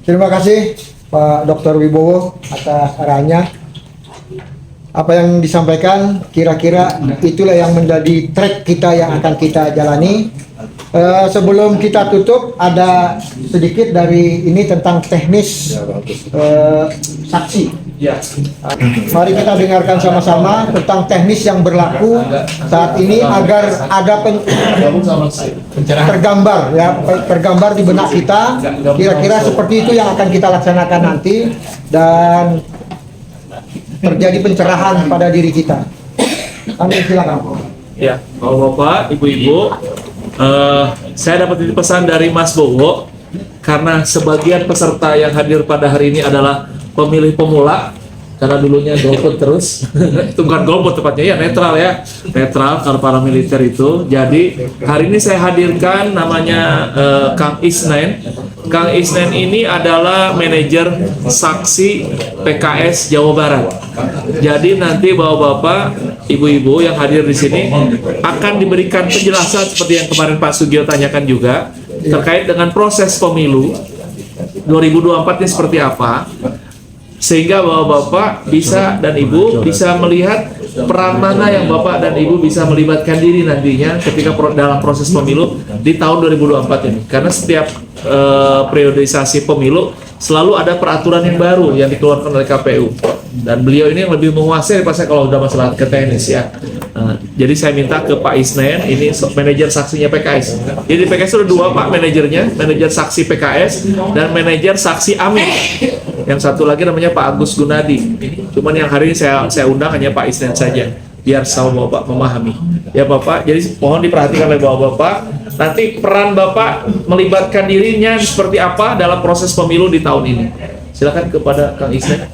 Terima kasih Pak Dr. Wibowo atas arahannya. Apa yang disampaikan kira-kira itulah yang menjadi track kita yang akan kita jalani. Sebelum kita tutup, ada sedikit dari ini tentang teknis saksi. Mari kita dengarkan sama-sama tentang teknis yang berlaku saat ini agar ada tergambar di benak kita. Kira-kira seperti itu yang akan kita laksanakan nanti dan terjadi pencerahan pada diri kita. Kami silakan. Ya, Bapak, Ibu-ibu, saya dapat pesan dari Mas Bowo karena sebagian peserta yang hadir pada hari ini adalah pemilih pemula karena dulunya golput terus. Itu bukan golput tepatnya ya, netral kalau para militer itu. Jadi hari ini saya hadirkan namanya Kang Isnen. Kang Isnen ini adalah manajer saksi PKS Jawa Barat. Jadi nanti bapak-bapak, ibu-ibu yang hadir di sini akan diberikan penjelasan seperti yang kemarin Pak Sugio tanyakan juga terkait dengan proses pemilu 2024 ini seperti apa, sehingga bapak-bapak bisa dan ibu bisa melihat peran mana yang bapak dan ibu bisa melibatkan diri nantinya ketika dalam proses pemilu di tahun 2024 ini. Karena setiap periodisasi pemilu selalu ada peraturan yang baru yang dikeluarkan oleh KPU. Dan beliau ini yang lebih menguasai pasnya kalau udah masalah ke teknis ya. Jadi saya minta ke Pak Isnen, ini manajer saksinya PKS. Jadi PKS ada dua Pak manajernya, manajer saksi PKS dan manajer saksi Amin. Yang satu lagi namanya Pak Agus Gunadi. Cuman yang hari ini saya undang hanya Pak Isnen saja, biar sama Bapak memahami. Ya Bapak, jadi mohon diperhatikan oleh Bapak. Nanti peran Bapak melibatkan dirinya seperti apa dalam proses pemilu di tahun ini. Silakan kepada Kang Isnen.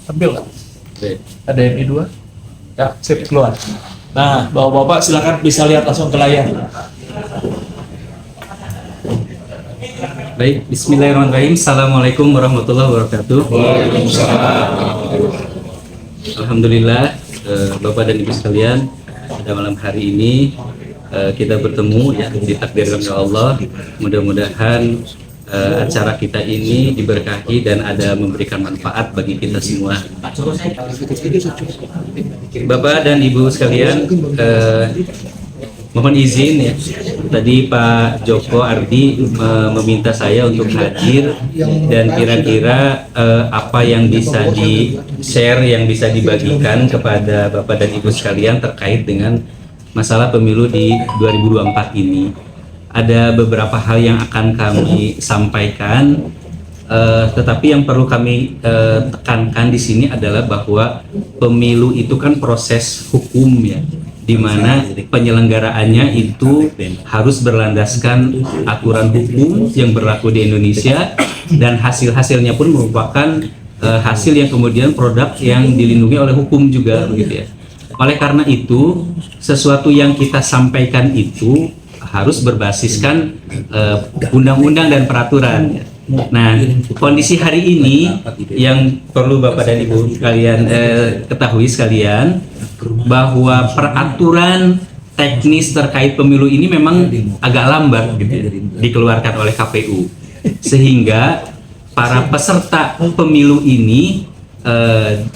Ambil nggak? Ada yang dua? Ya, sip, keluar. Nah, bapak-bapak silakan bisa lihat langsung ke layar. Baik, bismillahirrahmanirrahim. Assalamualaikum warahmatullahi wabarakatuh. Alhamdulillah, Bapak dan Ibu sekalian, pada malam hari ini kita bertemu ya, ditakdirkan oleh Allah. Mudah-mudahan acara kita ini diberkahi dan ada memberikan manfaat bagi kita semua. Bapak dan Ibu sekalian, mohon izin ya, tadi Pak Joko Ardi meminta saya untuk hadir dan kira-kira apa yang bisa di-share, yang bisa dibagikan kepada Bapak dan Ibu sekalian terkait dengan masalah pemilu di 2024 ini. Ada beberapa hal yang akan kami sampaikan, tetapi yang perlu kami tekankan di sini adalah bahwa pemilu itu kan proses hukum ya, di mana penyelenggaraannya itu harus berlandaskan aturan hukum yang berlaku di Indonesia dan hasil-hasilnya pun merupakan hasil yang kemudian produk yang dilindungi oleh hukum juga begitu ya. Oleh karena itu, sesuatu yang kita sampaikan itu harus berbasiskan undang-undang dan peraturan. Nah, kondisi hari ini yang perlu Bapak dan Ibu sekalian ketahui sekalian, bahwa peraturan teknis terkait pemilu ini memang agak lambat gitu, dikeluarkan oleh KPU, sehingga para peserta pemilu ini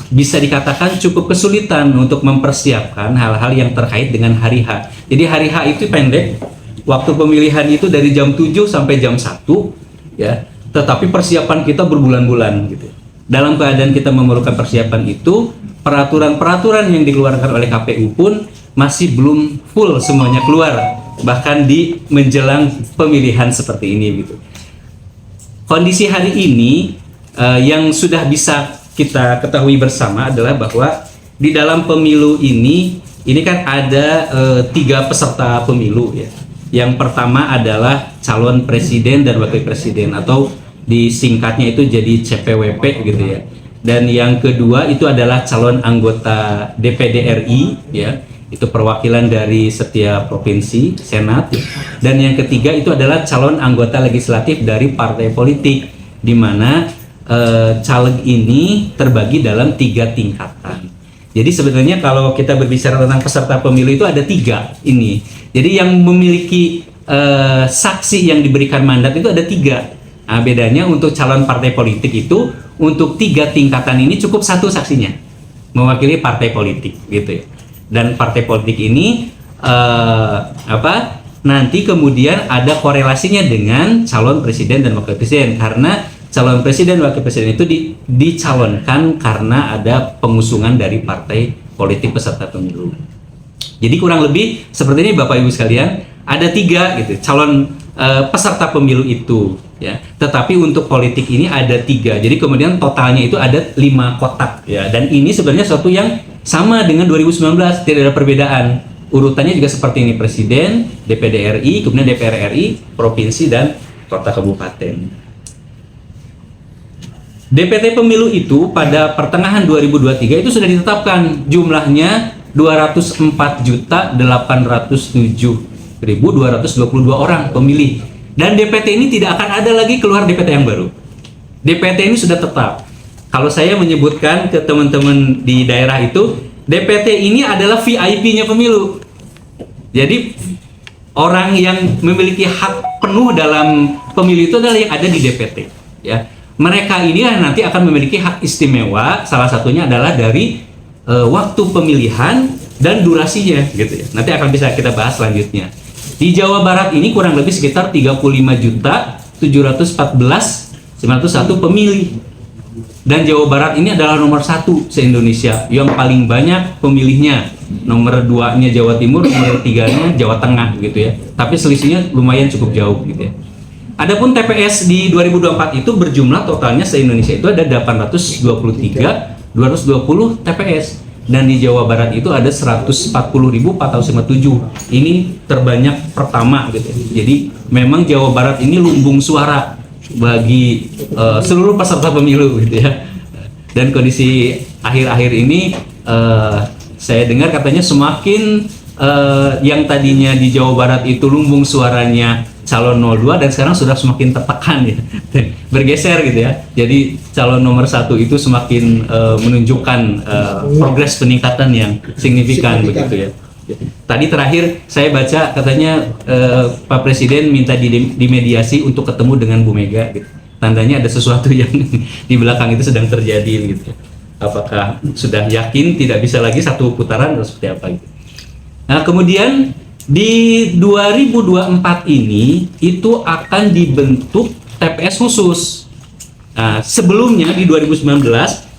bisa dikatakan cukup kesulitan untuk mempersiapkan hal-hal yang terkait dengan hari H. Jadi hari H itu pendek. Waktu pemilihan itu dari jam 7 sampai jam 1 ya, tetapi persiapan kita berbulan-bulan gitu. Dalam keadaan kita memerlukan persiapan itu, peraturan-peraturan yang dikeluarkan oleh KPU pun masih belum full semuanya keluar, bahkan di menjelang pemilihan seperti ini gitu. Kondisi hari ini yang sudah bisa kita ketahui bersama adalah bahwa di dalam pemilu ini kan ada 3 peserta pemilu ya. Yang pertama adalah calon presiden dan wakil presiden, atau disingkatnya itu jadi CPWP gitu ya. Dan yang kedua itu adalah calon anggota DPD RI ya. itu perwakilan dari setiap provinsi, senat. Dan yang ketiga itu adalah calon anggota legislatif dari partai politik, di mana caleg ini terbagi dalam 3 tingkatan. Jadi sebenarnya kalau kita berbicara tentang peserta pemilu itu ada 3 ini. Jadi yang memiliki saksi yang diberikan mandat itu ada 3. Nah, bedanya untuk calon partai politik itu untuk 3 tingkatan ini cukup 1 saksinya mewakili partai politik gitu ya. Dan partai politik ini nanti kemudian ada korelasinya dengan calon presiden dan wakil presiden, karena calon presiden dan wakil presiden itu dicalonkan karena ada pengusungan dari partai politik peserta pemilu. Jadi kurang lebih seperti ini Bapak Ibu sekalian, ada 3 gitu calon peserta pemilu itu ya. Tetapi untuk politik ini ada 3. Jadi kemudian totalnya itu ada 5 kotak ya. Dan ini sebenarnya suatu yang sama dengan 2019, tidak ada perbedaan. Urutannya juga seperti ini: presiden, DPD RI, kemudian DPR RI, provinsi dan kota kabupaten. DPT pemilu itu pada pertengahan 2023 itu sudah ditetapkan jumlahnya 204.807.222 orang pemilih. Dan DPT ini tidak akan ada lagi keluar DPT yang baru. DPT ini sudah tetap. Kalau saya menyebutkan ke teman-teman di daerah itu, DPT ini adalah VIP-nya pemilu. Jadi orang yang memiliki hak penuh dalam pemilu itu adalah yang ada di DPT ya. Mereka ini nanti akan memiliki hak istimewa, salah satunya adalah dari waktu pemilihan dan durasinya gitu ya. Nanti akan bisa kita bahas selanjutnya. Di Jawa Barat ini kurang lebih sekitar 35.714.901 pemilih. Dan Jawa Barat ini adalah nomor 1 se-Indonesia yang paling banyak pemilihnya. Nomor 2-nya Jawa Timur, nomor 3-nya Jawa Tengah gitu ya. Tapi selisihnya lumayan cukup jauh gitu ya. Adapun TPS di 2024 itu berjumlah totalnya se-Indonesia itu ada 823.220 TPS, dan di Jawa Barat itu ada 140.457. Ini terbanyak pertama gitu. Jadi memang Jawa Barat ini lumbung suara bagi seluruh peserta pemilu gitu ya. Dan kondisi akhir-akhir ini saya dengar katanya semakin yang tadinya di Jawa Barat itu lumbung suaranya calon 02 dan sekarang sudah semakin tertekan ya, bergeser gitu ya. Jadi calon nomor 1 itu semakin menunjukkan progres peningkatan yang signifikan begitu ya. Tadi terakhir saya baca katanya Pak Presiden minta dimediasi untuk ketemu dengan Bu Mega gitu. Tandanya ada sesuatu yang di belakang itu sedang terjadi gitu. Apakah sudah yakin tidak bisa lagi 1 putaran atau seperti apa gitu. Nah, kemudian di 2024 ini itu akan dibentuk TPS khusus. Nah, sebelumnya di 2019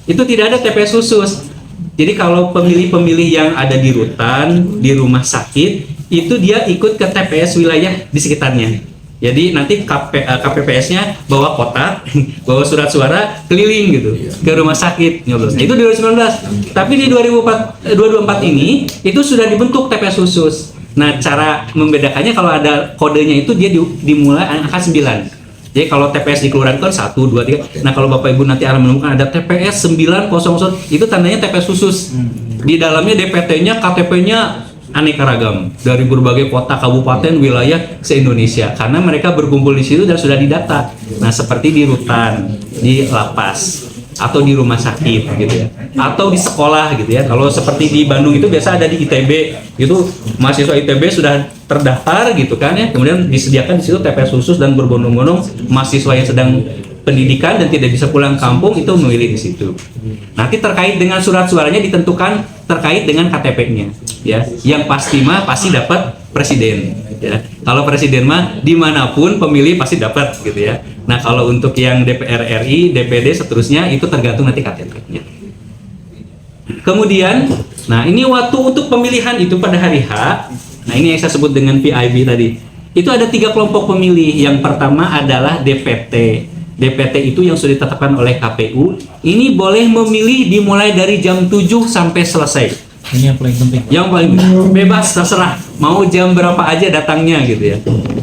itu tidak ada TPS khusus. Jadi kalau pemilih-pemilih yang ada di rutan, di rumah sakit, itu dia ikut ke TPS wilayah di sekitarnya. Jadi nanti KPPS-nya bawa kotak, bawa surat suara keliling gitu ke rumah sakit nyoblos. Nah, itu di 2019. Tapi di 2024 ini itu sudah dibentuk TPS khusus. Nah, cara membedakannya kalau ada kodenya itu dia dimulai angka 9. Jadi kalau TPS di kelurahan kan 1, 2, 3. Nah, kalau Bapak Ibu nanti akan menemukan ada TPS 900, itu tandanya TPS khusus. Di dalamnya DPT-nya, KTP-nya aneka ragam dari berbagai kota, kabupaten, wilayah se-Indonesia. Karena mereka berkumpul di situ dan sudah didata. Nah, seperti di rutan, di lapas, atau di rumah sakit gitu ya, atau di sekolah gitu ya. Kalau seperti di Bandung itu biasa ada di ITB, itu mahasiswa ITB sudah terdaftar gitu kan ya, kemudian disediakan di situ TPS khusus dan berbondong-bondong mahasiswa yang sedang pendidikan dan tidak bisa pulang kampung itu memilih di situ. Nanti terkait dengan surat suaranya ditentukan terkait dengan KTP-nya ya, yang pasti dapat presiden ya. Kalau presiden mah dimanapun pemilih pasti dapat gitu ya. Nah, kalau untuk yang DPR RI, DPD seterusnya itu tergantung nanti KTP-nya. Kemudian, nah ini waktu untuk pemilihan itu pada hari H. Nah, ini yang saya sebut dengan PIB tadi. Itu ada 3 kelompok pemilih. Yang pertama adalah DPT. DPT itu yang sudah ditetapkan oleh KPU. Ini boleh memilih dimulai dari jam 7 sampai selesai. Ini yang paling penting. Yang paling bebas, terserah mau jam berapa aja datangnya gitu ya.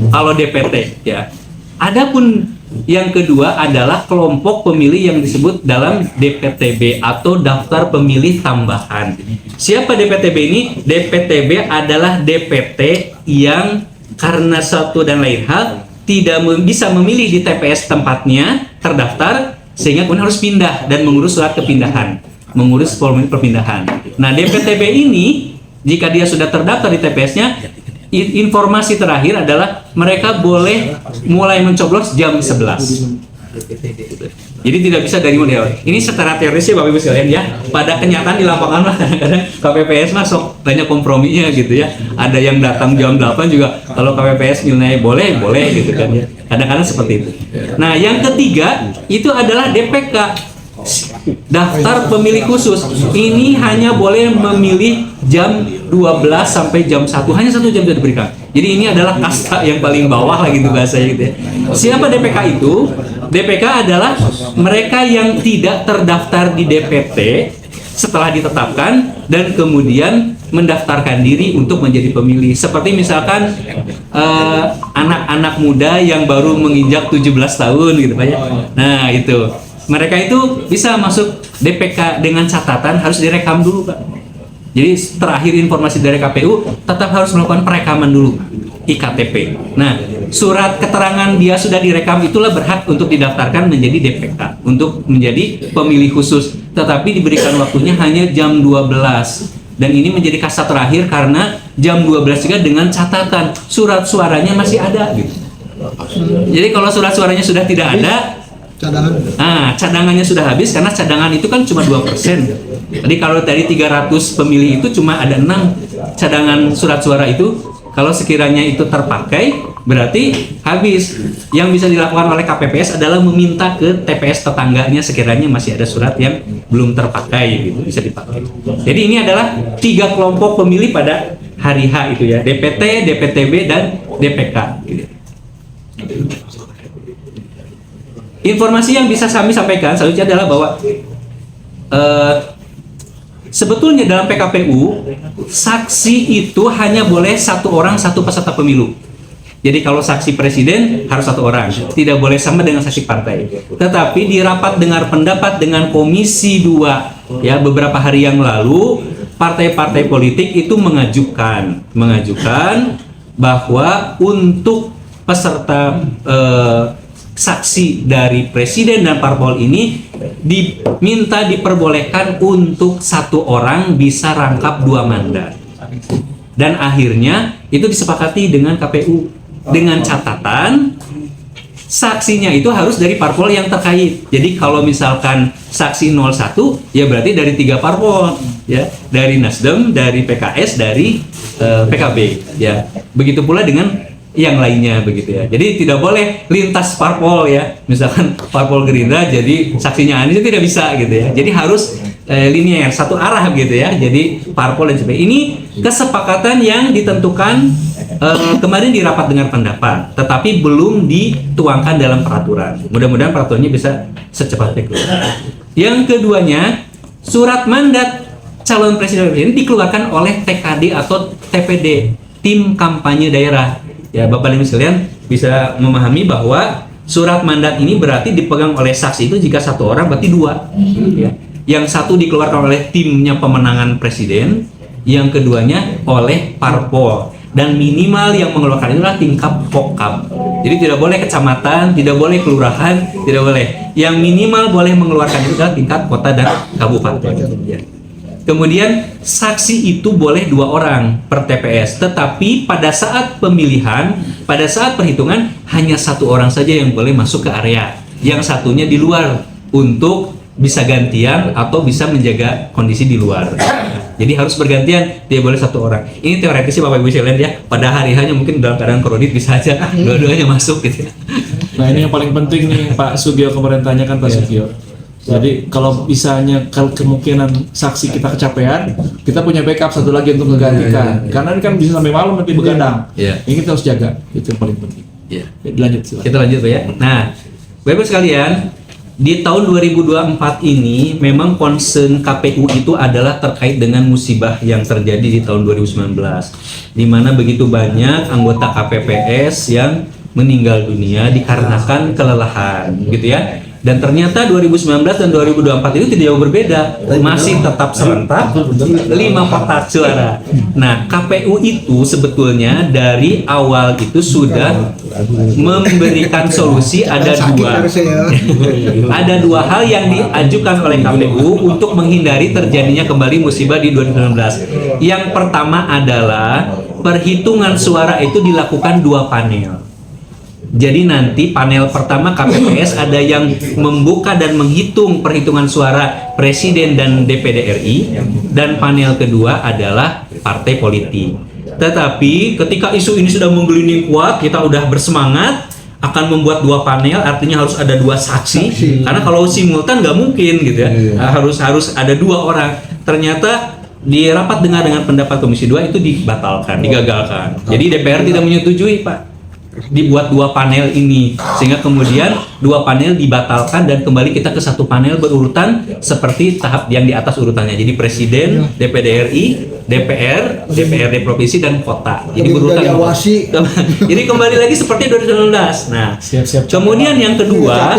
Kalau DPT ya. Adapun Yang kedua adalah kelompok pemilih yang disebut dalam DPTB atau daftar pemilih tambahan. Siapa DPTB ini? DPTB adalah DPT yang karena satu dan lain hal tidak bisa memilih di TPS tempatnya terdaftar, sehingga kemudian harus pindah dan mengurus surat kepindahan, mengurus formulir perpindahan. Nah, DPTB ini jika dia sudah terdaftar di TPS-nya, informasi terakhir adalah mereka boleh mulai mencoblos jam 11. Jadi tidak bisa dari model. Ini secara teoris ya Bapak Ibu sekalian ya. Pada kenyataan di lapangan mah kadang-kadang KPPS masuk banyak komprominya gitu ya. Ada yang datang jam 8 juga kalau KPPS nilai boleh gitu kan ya. Kadang-kadang seperti itu. Nah, yang ketiga itu adalah DPK. Daftar pemilih khusus ini hanya boleh memilih jam 12 sampai jam 1, hanya 1 jam sudah diberikan. Jadi ini adalah kasta yang paling bawah lah gitu bahasanya gitu ya. Siapa DPK itu? DPK adalah mereka yang tidak terdaftar di DPT setelah ditetapkan dan kemudian mendaftarkan diri untuk menjadi pemilih. Seperti misalkan anak-anak muda yang baru menginjak 17 tahun gitu Pak ya. Nah, itu mereka itu bisa masuk DPK dengan catatan harus direkam dulu Pak. Jadi terakhir informasi dari KPU tetap harus melakukan perekaman dulu IKTP. Nah, surat keterangan dia sudah direkam itulah berhak untuk didaftarkan menjadi DPK untuk menjadi pemilih khusus. Tetapi diberikan waktunya hanya jam 12. Dan ini menjadi kasta terakhir karena jam 12 juga dengan catatan surat suaranya masih ada gitu. Jadi kalau surat suaranya sudah tidak ada, cadangannya sudah habis karena cadangan itu kan cuma 2%. Jadi kalau dari 300 pemilih itu cuma ada 6 cadangan surat suara itu. Kalau sekiranya itu terpakai berarti habis. Yang bisa dilakukan oleh KPPS adalah meminta ke TPS tetangganya sekiranya masih ada surat yang belum terpakai gitu, bisa dipakai. Jadi ini adalah 3 kelompok pemilih pada hari H itu ya, DPT, DPTB dan DPK gitu. Informasi yang bisa kami sampaikan selanjutnya adalah bahwa sebetulnya dalam PKPU saksi itu hanya boleh 1 orang 1 peserta pemilu. Jadi kalau saksi presiden harus 1 orang, tidak boleh sama dengan saksi partai. Tetapi di rapat dengar pendapat dengan Komisi 2 ya beberapa hari yang lalu, partai-partai politik itu mengajukan bahwa untuk peserta saksi dari presiden dan parpol ini diminta diperbolehkan untuk 1 orang bisa rangkap 2 mandat. Dan akhirnya itu disepakati dengan KPU dengan catatan saksinya itu harus dari parpol yang terkait. Jadi kalau misalkan saksi 01 ya berarti dari 3 parpol ya, dari Nasdem, dari PKS, dari PKB ya. Begitu pula dengan yang lainnya begitu ya. Jadi tidak boleh lintas parpol ya. Misalkan parpol Gerindra jadi saksinya Anies itu tidak bisa gitu ya. Jadi harus linear, satu arah gitu ya. Jadi parpol dan sebagainya. Ini kesepakatan yang ditentukan kemarin di rapat dengar pendapat, tetapi belum dituangkan dalam peraturan. Mudah-mudahan peraturannya bisa secepatnya keluar. Yang keduanya, surat mandat calon presiden ini dikeluarkan oleh TKD atau TPD, tim kampanye daerah. Ya, Bapak Ibu sekalian bisa memahami bahwa surat mandat ini berarti dipegang oleh saksi itu jika 1 orang berarti 2 ya. Yang 1 dikeluarkan oleh timnya pemenangan presiden, yang keduanya oleh parpol, dan minimal yang mengeluarkan itu adalah tingkat Pokab. Jadi tidak boleh kecamatan, tidak boleh kelurahan, tidak boleh. Yang minimal boleh mengeluarkan itu adalah tingkat kota dan kabupaten ya. Kemudian saksi itu boleh 2 orang per TPS, tetapi pada saat pemilihan, pada saat perhitungan hanya 1 orang saja yang boleh masuk ke area, yang satunya di luar untuk bisa gantian atau bisa menjaga kondisi di luar. Jadi harus bergantian, dia boleh 1 orang. Ini teoretis sih Bapak Ibu sekalian ya. Pada hari hanya mungkin dalam keadaan kredit bisa aja dua-duanya masuk gitu. Nah ini yang paling penting nih Pak Sugio kemarin tanyakan Pak Sugio. Jadi kalau misalnya kemungkinan saksi kita kecapean, kita punya backup 1 lagi untuk menggantikan. Karena ini kan bisa sampai malam nanti begadang. Ini kita harus jaga, itu yang paling penting. Lanjut silakan. Kita lanjut Pak ya. Nah, Bapak sekalian, di tahun 2024 ini memang concern KPU itu adalah terkait dengan musibah yang terjadi di tahun 2019, di mana begitu banyak anggota KPPS yang meninggal dunia dikarenakan kelelahan, gitu ya. Dan ternyata 2019 dan 2024 itu tidak jauh berbeda, masih tetap serentak 5 kotak suara. Nah, KPU itu sebetulnya dari awal itu sudah memberikan solusi, ada dua hal yang diajukan oleh KPU untuk menghindari terjadinya kembali musibah di 2019. Yang pertama adalah perhitungan suara itu dilakukan 2 panel. Jadi nanti panel pertama KPPS ada yang membuka dan menghitung perhitungan suara presiden dan DPD RI, dan panel kedua adalah partai politik. Tetapi ketika isu ini sudah menggelinding kuat, kita udah bersemangat akan membuat 2 panel, artinya harus ada 2 saksi. Karena kalau simultan nggak mungkin gitu ya, harus ada 2 orang. Ternyata di rapat dengar dengan pendapat Komisi 2 itu dibatalkan, digagalkan. Jadi DPR tidak menyetujui, Pak, dibuat 2 panel ini, sehingga kemudian 2 panel dibatalkan dan kembali kita ke 1 panel berurutan seperti tahap yang di atas urutannya. Jadi presiden, DPD RI, DPR, DPRD provinsi dan kota. Jadi berurutan. Jadi kembali lagi seperti 2019. Nah, kemudian yang kedua,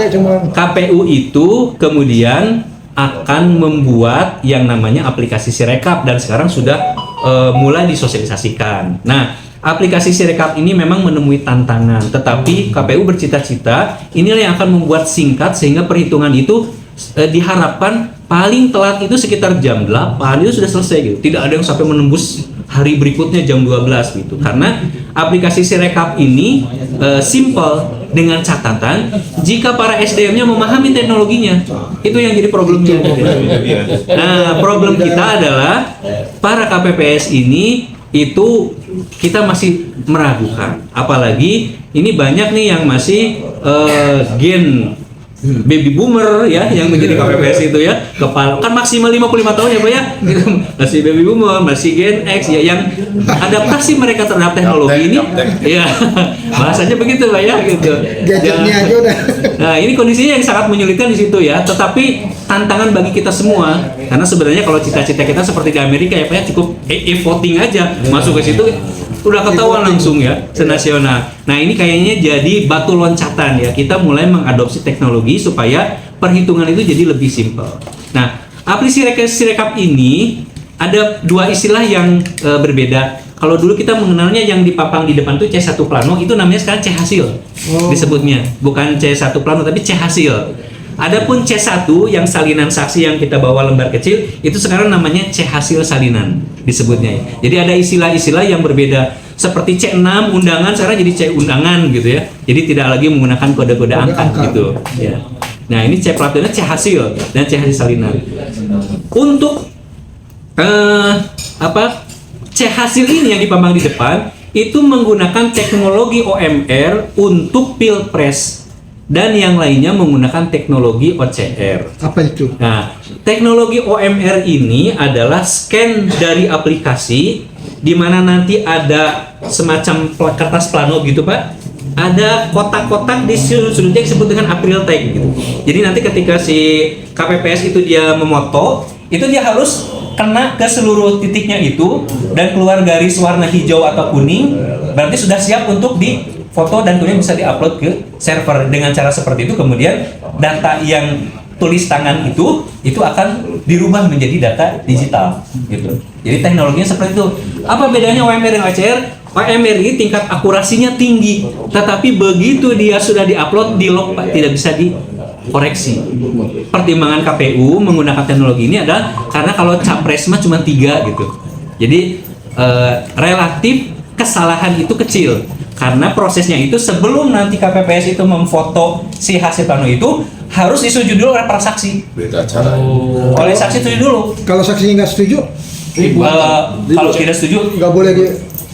KPU itu kemudian akan membuat yang namanya aplikasi Sirekap, dan sekarang sudah mulai disosialisasikan. Nah, aplikasi Sirekap ini memang menemui tantangan, tetapi KPU bercita-cita inilah yang akan membuat singkat sehingga perhitungan itu diharapkan paling telat itu sekitar jam 8 itu sudah selesai gitu. Tidak ada yang sampai menembus hari berikutnya jam 12 gitu. Karena aplikasi Sirekap ini simple, dengan catatan jika para SDM-nya memahami teknologinya. Itu yang jadi problemnya. Nah, problem kita adalah para KPPS ini itu kita masih meragukan, apalagi ini banyak nih yang masih gen baby boomer ya yang menjadi KPPS itu ya, kepala kan maksimal 55 tahun ya Pak ya, masih baby boomer, masih gen X ya, yang adaptasi mereka terhadap teknologi ini ya bahasanya begitu Pak ya gitu. Gadgetnya aja udah. Nah, ini kondisinya yang sangat menyulitkan di situ ya, tetapi tantangan bagi kita semua, karena sebenarnya kalau cita-cita kita seperti di Amerika ya Pak ya, cukup voting aja masuk ke situ udah ketahuan langsung ya senasional. Nah, ini kayaknya jadi batu loncatan ya, kita mulai mengadopsi teknologi supaya perhitungan itu jadi lebih simpel. Nah, aplikasi Sirekap ini ada 2 istilah yang berbeda. Kalau dulu kita mengenalnya yang dipapang di depan tuh C1 plano, itu namanya sekarang C hasil disebutnya, bukan C1 plano tapi C hasil. Adapun C1 yang salinan saksi yang kita bawa lembar kecil, itu sekarang namanya C hasil salinan disebutnya. Jadi ada istilah-istilah yang berbeda. Seperti C6 undangan sekarang jadi C undangan gitu ya. Jadi tidak lagi menggunakan kode-kode angka gitu ya. Nah, ini C platonya C hasil dan C hasil salinan. Untuk C hasil ini yang dipambang di depan itu menggunakan teknologi OMR untuk Pilpres, dan yang lainnya menggunakan teknologi OCR. Apa itu? Nah, teknologi OMR ini adalah scan dari aplikasi, di mana nanti ada semacam kertas plano gitu Pak. Ada kotak-kotak di sudut-sudutnya yang disebut dengan April tag gitu. Jadi nanti ketika si KPPS itu dia memoto, itu dia harus kena ke seluruh titiknya itu dan keluar garis warna hijau atau kuning, berarti sudah siap untuk di foto dan kemudian bisa diupload ke server. Dengan cara seperti itu kemudian data yang tulis tangan itu akan dirubah menjadi data digital gitu. Jadi teknologinya seperti itu. Apa bedanya OMR dan OCR? OMR ini tingkat akurasinya tinggi, tetapi begitu dia sudah diupload di log Pak, tidak bisa dikoreksi. Pertimbangan KPU menggunakan teknologi ini adalah karena kalau capres mah cuma 3 gitu. Jadi relatif kesalahan itu kecil. Karena prosesnya itu sebelum nanti KPPS itu memfoto si hasil plano itu harus disetujui dulu oleh para saksi. Beda cara. Oleh saksi setuju dulu. Kalau saksinya nggak setuju, Kalau tidak setuju, nggak boleh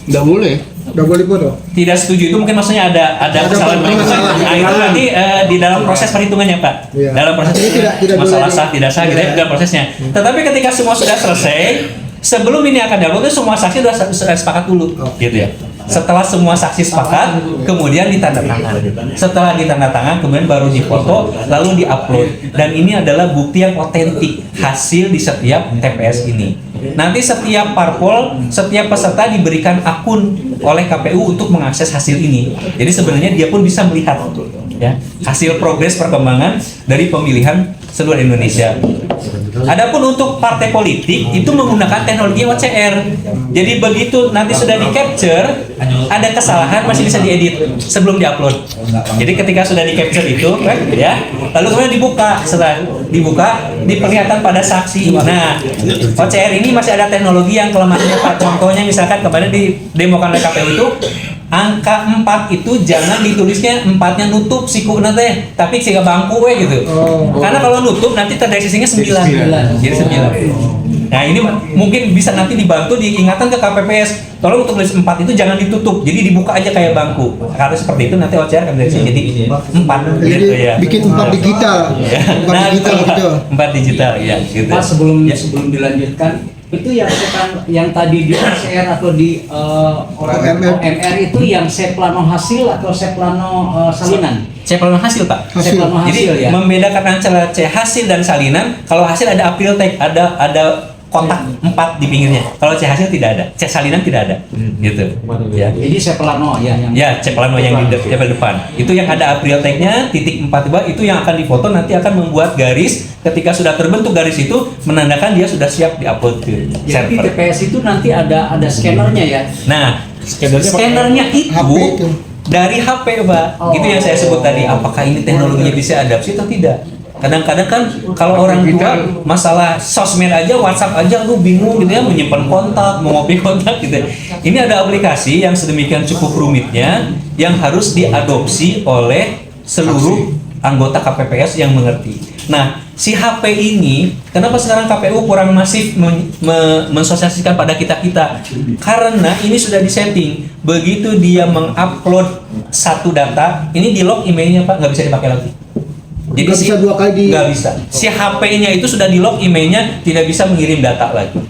Nggak boleh. foto. tidak setuju itu mungkin maksudnya ada kesalahan perhitungan. Nah, itu nanti di dalam proses perhitungannya Pak. Iya. Dalam proses Jadi tidak masalah boleh sah tidak sah gitu ya, dalam prosesnya. Tetapi ketika semua sudah selesai, sebelum ini akan diupload itu semua saksi sudah sepakat dulu, gitu ya. Setelah semua saksi sepakat, kemudian ditandatangan. Setelah ditandatangan, kemudian baru difoto, lalu diupload. Dan ini adalah bukti yang otentik hasil di setiap TPS ini. Nanti setiap parpol, setiap peserta diberikan akun oleh KPU untuk mengakses hasil ini. Jadi sebenarnya dia pun bisa melihat ya hasil progres perkembangan dari pemilihan seluruh Indonesia. Adapun untuk partai politik itu menggunakan teknologi OCR. Jadi begitu nanti sudah di capture, ada kesalahan masih bisa diedit sebelum diupload. Jadi ketika sudah di capture itu, ya, lalu kemudian dibuka. Setelah dibuka, diperlihatkan pada saksi. Nah, OCR ini masih ada teknologi yang kelemahannya Pak. Contohnya misalkan kemarin di demokan oleh KPU itu angka 4 itu jangan ditulisnya 4-nya nutup siku nanti, tapi siga bangku gitu. Karena kalau nutup nanti terdeteksinya 9. Jadi 9. Nah, ini mungkin bisa nanti dibantu diingatkan ke KPPS. Tolong untuk tulis 4 itu jangan ditutup. Jadi dibuka aja kayak bangku. Kalau seperti itu nanti OCR akan deteksi jadi 4 gitu ya. Bikin 4 digital. 4 digital gitu. 4 digital ya gitu. Pak, sebelum dilanjutkan, itu yang tadi di OCR atau di OMR itu yang seplano hasil atau seplano salinan? Seplano hasil, Pak. Seplano hasil. Jadi ya. membedakan antara C hasil dan salinan. Kalau hasil ada april tag, ada kotak 4 di pinggirnya. Kalau C hasil tidak ada, C salinan tidak ada. Gitu. Ya. Jadi seplano ya yang C plano yang di depan. Itu yang ada april tag-nya, titik 4 itu yang akan difoto, nanti akan membuat garis. Ketika sudah terbentuk garis itu menandakan dia sudah siap diupload ke Jadi server. TPS itu nanti ada scannernya ya. Nah, scannernya itu HP itu. dari HP, Pak. Itu yang saya sebut tadi. Apakah ini teknologinya bisa adaptasi atau tidak? Kadang-kadang kan kalau orang tua masalah sosmed aja, WhatsApp aja lu bingung gitu ya, menyimpan kontak, mau ngopi kontak gitu. Ini ada aplikasi yang sedemikian cukup rumitnya yang harus diadopsi oleh seluruh anggota KPPS yang mengerti. Nah, si HP ini, kenapa sekarang KPU kurang masif mensosialisasikan pada kita-kita? Karena ini sudah disetting. Begitu dia mengupload satu data, ini di lock emailnya, Pak, nggak bisa dipakai lagi. Jadi Nggak bisa 2 kali nggak bisa. Si HP-nya itu sudah di lock emailnya, tidak bisa mengirim data lagi.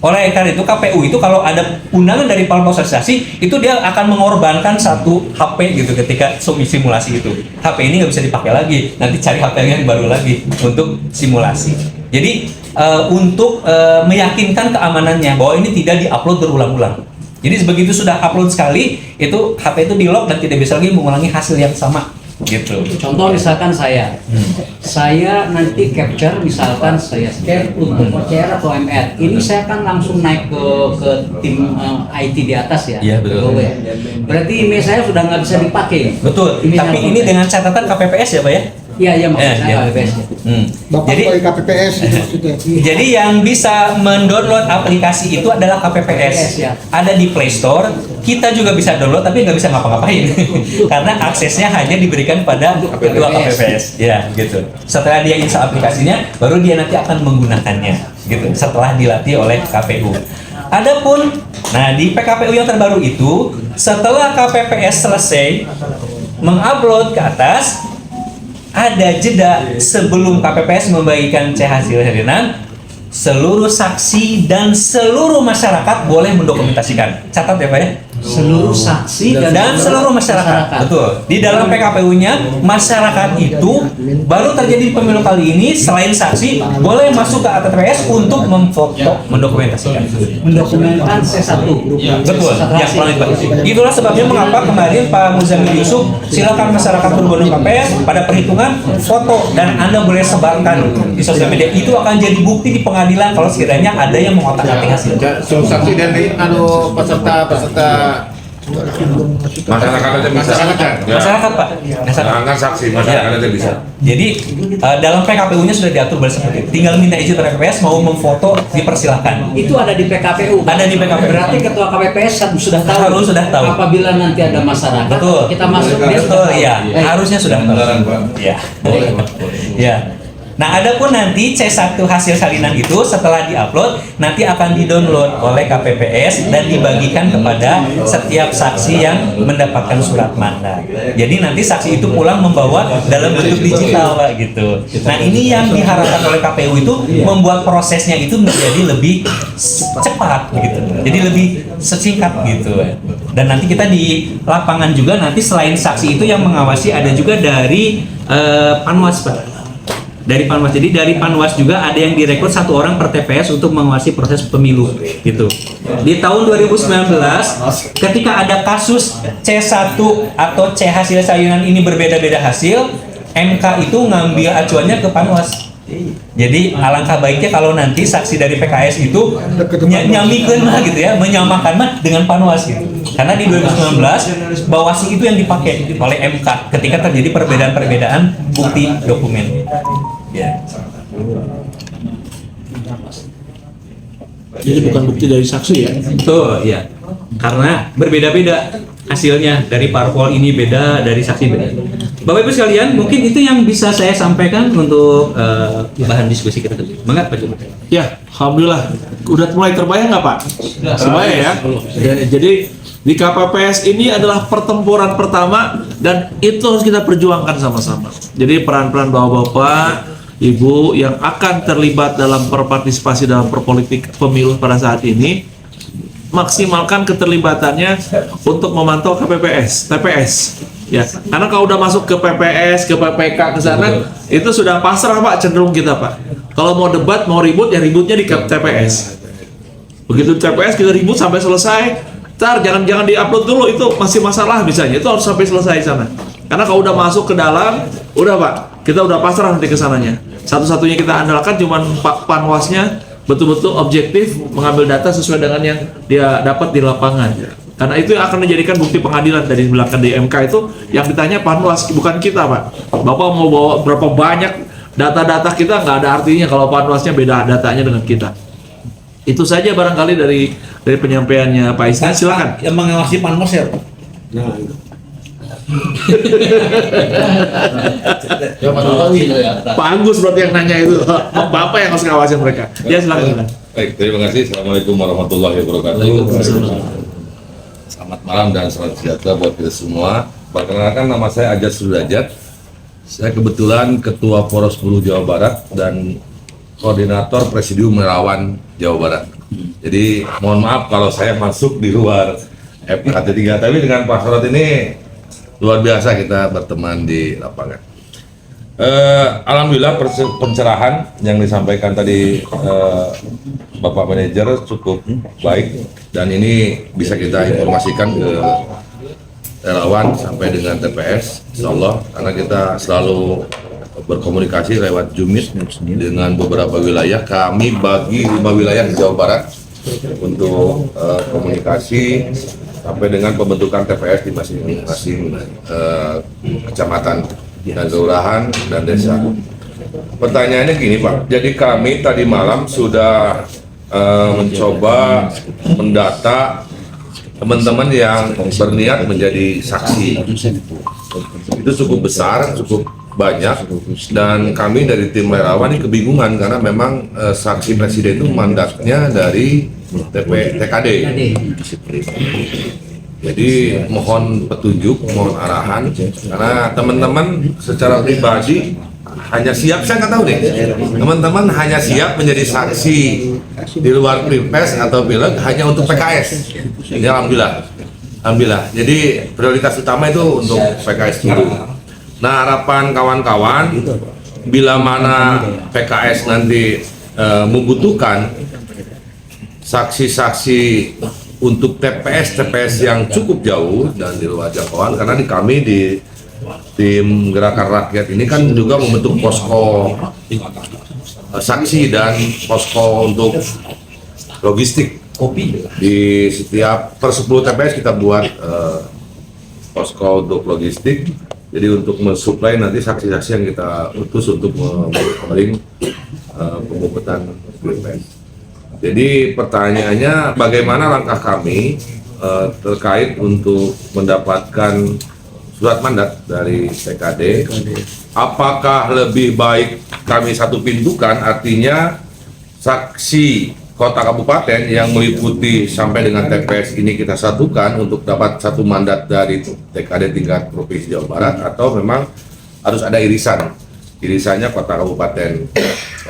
Oleh karena itu KPU itu kalau ada undangan dari parpol sosialisasi itu dia akan mengorbankan satu HP gitu ketika simulasi itu. HP ini nggak bisa dipakai lagi. Nanti cari HP yang baru lagi untuk simulasi. Jadi untuk meyakinkan keamanannya bahwa ini tidak diupload berulang-ulang. Jadi begitu sudah upload sekali, itu HP itu di lock dan tidak bisa lagi mengulangi hasil yang sama. Gitu. Contoh misalkan saya nanti capture, misalkan saya scan untuk OCR atau MR, ini saya kan langsung naik ke tim IT di atas ya. Iya, betul. Berarti email saya sudah nggak bisa dipakai. Betul. Emailnya Tapi ini apa? dengan catatan KPPS ya, Pak ya? Iya maksud saya iya. KPPS. Bapak Jadi dari KPPS itu maksudnya. Jadi yang bisa mendownload aplikasi itu adalah KPPS. Ya. Ada di Play Store. Kita juga bisa download tapi nggak bisa ngapa-ngapain karena aksesnya hanya diberikan pada ketua KPPS. Ya, gitu. Setelah dia install aplikasinya, baru dia nanti akan menggunakannya. Gitu. Setelah dilatih oleh KPU. Adapun, nah di PKPU yang terbaru itu, setelah KPPS selesai mengupload ke atas, ada jeda sebelum KPPS membagikan C hasil harian, seluruh saksi dan seluruh masyarakat boleh mendokumentasikan. Catat ya Pak ya. Seluruh saksi Dan seluruh masyarakat. Betul. Di dalam PKPU-nya masyarakat itu baru terjadi pemilu kali ini selain saksi boleh masuk ke ATTPS untuk memfoto, mendokumentasikan. mendokumentasikan C1. Betul, yang paling bagus. Itulah sebabnya mengapa kemarin Pak Muzamil Yusuf silakan masyarakat berbondong KPS pada perhitungan foto dan Anda boleh sebarkan di sosial media. Itu akan jadi bukti di pengadilan kalau sekiranya ada yang mengotak-atik hasil. Saksi dan peserta masyarakat aja bisa. Masyarakat Pak, Jangan saksi, masyarakat aja bisa. Jadi dalam PKPU-nya sudah diatur seperti itu. Tinggal minta izin dari KPPS mau memfoto dipersilahkan. Itu ada di PKPU. Ada di PKPU. Berarti ketua KPPS sudah tahu. Harus sudah tahu. Apabila nanti ada masyarakat, Betul. kita masuk dia Betul, sudah tahu. iya. Harusnya sudah tahu. Iya. Iya. Nah, adapun nanti C1 hasil salinan itu setelah diupload nanti akan didownload oleh KPPS dan dibagikan kepada setiap saksi yang mendapatkan surat mandat. Jadi nanti saksi itu pulang membawa dalam bentuk digital Pak gitu. Nah, ini yang diharapkan oleh KPU itu membuat prosesnya itu menjadi lebih cepat gitu. Jadi lebih sesingkat gitu. Dan nanti kita di lapangan juga nanti selain saksi itu yang mengawasi ada juga dari Panwas, Pak. Dari Panwas. Jadi dari Panwas juga ada yang direkrut 1 orang per TPS untuk mengawasi proses pemilu gitu. Di tahun 2019 ketika ada kasus C1 atau C hasil sayuran ini berbeda-beda hasil, MK itu ngambil acuannya ke Panwas. Jadi alangkah baiknya kalau nanti saksi dari PKS itu nyamikeun lah gitu ya, menyamakan mah dengan Panwas gitu. Karena di 2019 Bawaslu itu yang dipakai oleh MK ketika terjadi perbedaan-perbedaan bukti dokumen. Ya. Jadi bukan bukti dari saksi ya? Betul, ya. Karena berbeda-beda hasilnya, dari parpol ini beda, dari saksi beda. Bapak Ibu sekalian, mungkin itu yang bisa saya sampaikan untuk bahan diskusi kita tadi. Semangat Pak Joko. Ya, alhamdulillah. Udah mulai terbayang nggak Pak? Semuanya ya. Jadi di KPPS ini adalah pertempuran pertama dan itu harus kita perjuangkan sama-sama. Jadi peran-peran bapak-bapak, ibu yang akan terlibat dalam berpartisipasi dalam perpolitik pemilu pada saat ini, maksimalkan keterlibatannya untuk memantau KPPS, TPS. Ya, karena kalau udah masuk ke PPS, ke PPK, ke sana, itu sudah pasrah Pak, cenderung kita Pak. Kalau mau debat, mau ribut, ya ributnya di TPS. Begitu TPS kita ribut sampai selesai, ntar jangan diupload dulu, itu masih masalah misalnya, itu harus sampai selesai sana. Karena kalau udah masuk ke dalam, udah Pak, kita udah pasrah nanti ke sananya. Satu-satunya kita andalkan cuman Pak Panwasnya betul-betul objektif mengambil data sesuai dengan yang dia dapat di lapangan. Karena itu yang akan menjadikan bukti pengadilan dari belakang di MK itu yang ditanya Panwas, bukan kita Pak. Bapak mau bawa berapa banyak data-data kita, nggak ada artinya kalau Panwasnya beda datanya dengan kita. Itu saja barangkali dari penyampaiannya Pak Isnan, silakan. Yang mengawasi Panwas ya. Pak Agus berarti yang nanya itu. Bapak yang harus ngawasin mereka. Ya silakan. Baik, terima kasih. Assalamualaikum warahmatullahi wabarakatuh. Selamat malam dan selamat sejahtera buat kita semua. Perkenalkan, nama saya Ajat Sudrajat. Saya kebetulan Ketua Poros Buruh Jawa Barat dan Koordinator Presidium Relawan Jawa Barat. Jadi mohon maaf kalau saya masuk di luar FKT 3, tapi dengan Pak Sorot ini luar biasa kita berteman di lapangan. Alhamdulillah pencerahan yang disampaikan tadi Bapak Manajer cukup baik dan ini bisa kita informasikan ke relawan sampai dengan TPS, insya Allah, karena kita selalu berkomunikasi lewat Jumit dengan beberapa wilayah. Kami bagi 5 wilayah di Jawa Barat untuk komunikasi sampai dengan pembentukan TPS di masing-masing kecamatan dan kelurahan dan desa. Pertanyaannya gini Pak, jadi kami tadi malam sudah mencoba mendata teman-teman yang berniat menjadi saksi. Itu cukup besar, cukup banyak, dan kami dari tim relawan ini kebingungan karena memang saksi presiden itu mandatnya dari TKD. Jadi mohon petunjuk, mohon arahan, karena teman-teman secara pribadi hanya siap, saya nggak tahu deh, teman-teman hanya siap menjadi saksi di luar Pilpres atau Pileg hanya untuk PKS. Ini alhamdulillah. Jadi prioritas utama itu untuk PKS dulu. Nah, harapan kawan-kawan, bila mana PKS nanti membutuhkan saksi-saksi untuk TPS yang cukup jauh dan di luar jangkauan, karena kami di tim Gerakan Rakyat ini kan juga membentuk posko saksi dan posko untuk logistik. Di setiap per 10 TPS kita buat posko untuk logistik, jadi untuk mensuplai nanti saksi-saksi yang kita utus untuk memberi pemungutan TPS. Jadi pertanyaannya, bagaimana langkah kami terkait untuk mendapatkan surat mandat dari TKD? Apakah lebih baik kami satu pintukan, artinya saksi kota kabupaten yang meliputi sampai dengan TPS ini kita satukan untuk dapat satu mandat dari TKD tingkat provinsi Jawa Barat, atau memang harus ada irisan irisannya kota kabupaten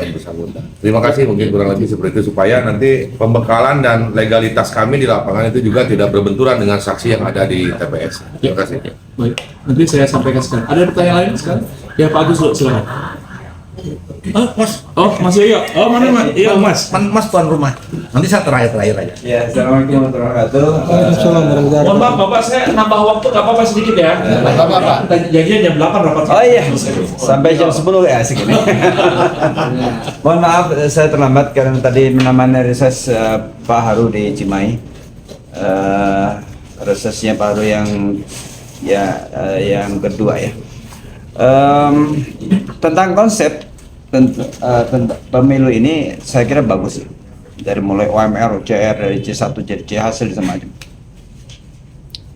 yang bersangkutan. Terima kasih, mungkin kurang lebih seperti itu supaya nanti pembekalan dan legalitas kami di lapangan itu juga tidak berbenturan dengan saksi yang ada di TPS. Terima kasih. Baik, nanti saya sampaikan sekarang. Ada pertanyaan lain sekarang? Ya Pak Agus, silakan. Mas, Mas Yoyo. Oh, mana Mas? Iya, Mas. Mas tuan rumah. Nanti saya terakhir aja. Ya, assalamualaikum warahmatullahi wabarakatuh. Mohon maaf, Bapak, saya nambah waktu nggak apa-apa sedikit ya. Nggak apa-apa. Janjian jam 8 rapat. Oh iya, sampai jam 10 ya asik ini. Mohon maaf, saya terlambat karena tadi menemani reses Pak Haru di Cimahi. Resesnya Pak Haru yang kedua ya. Tentang konsep tentang pemilu ini saya kira bagus sih. Dari mulai OMR, OCR, dari C1 jadi C hasil semacam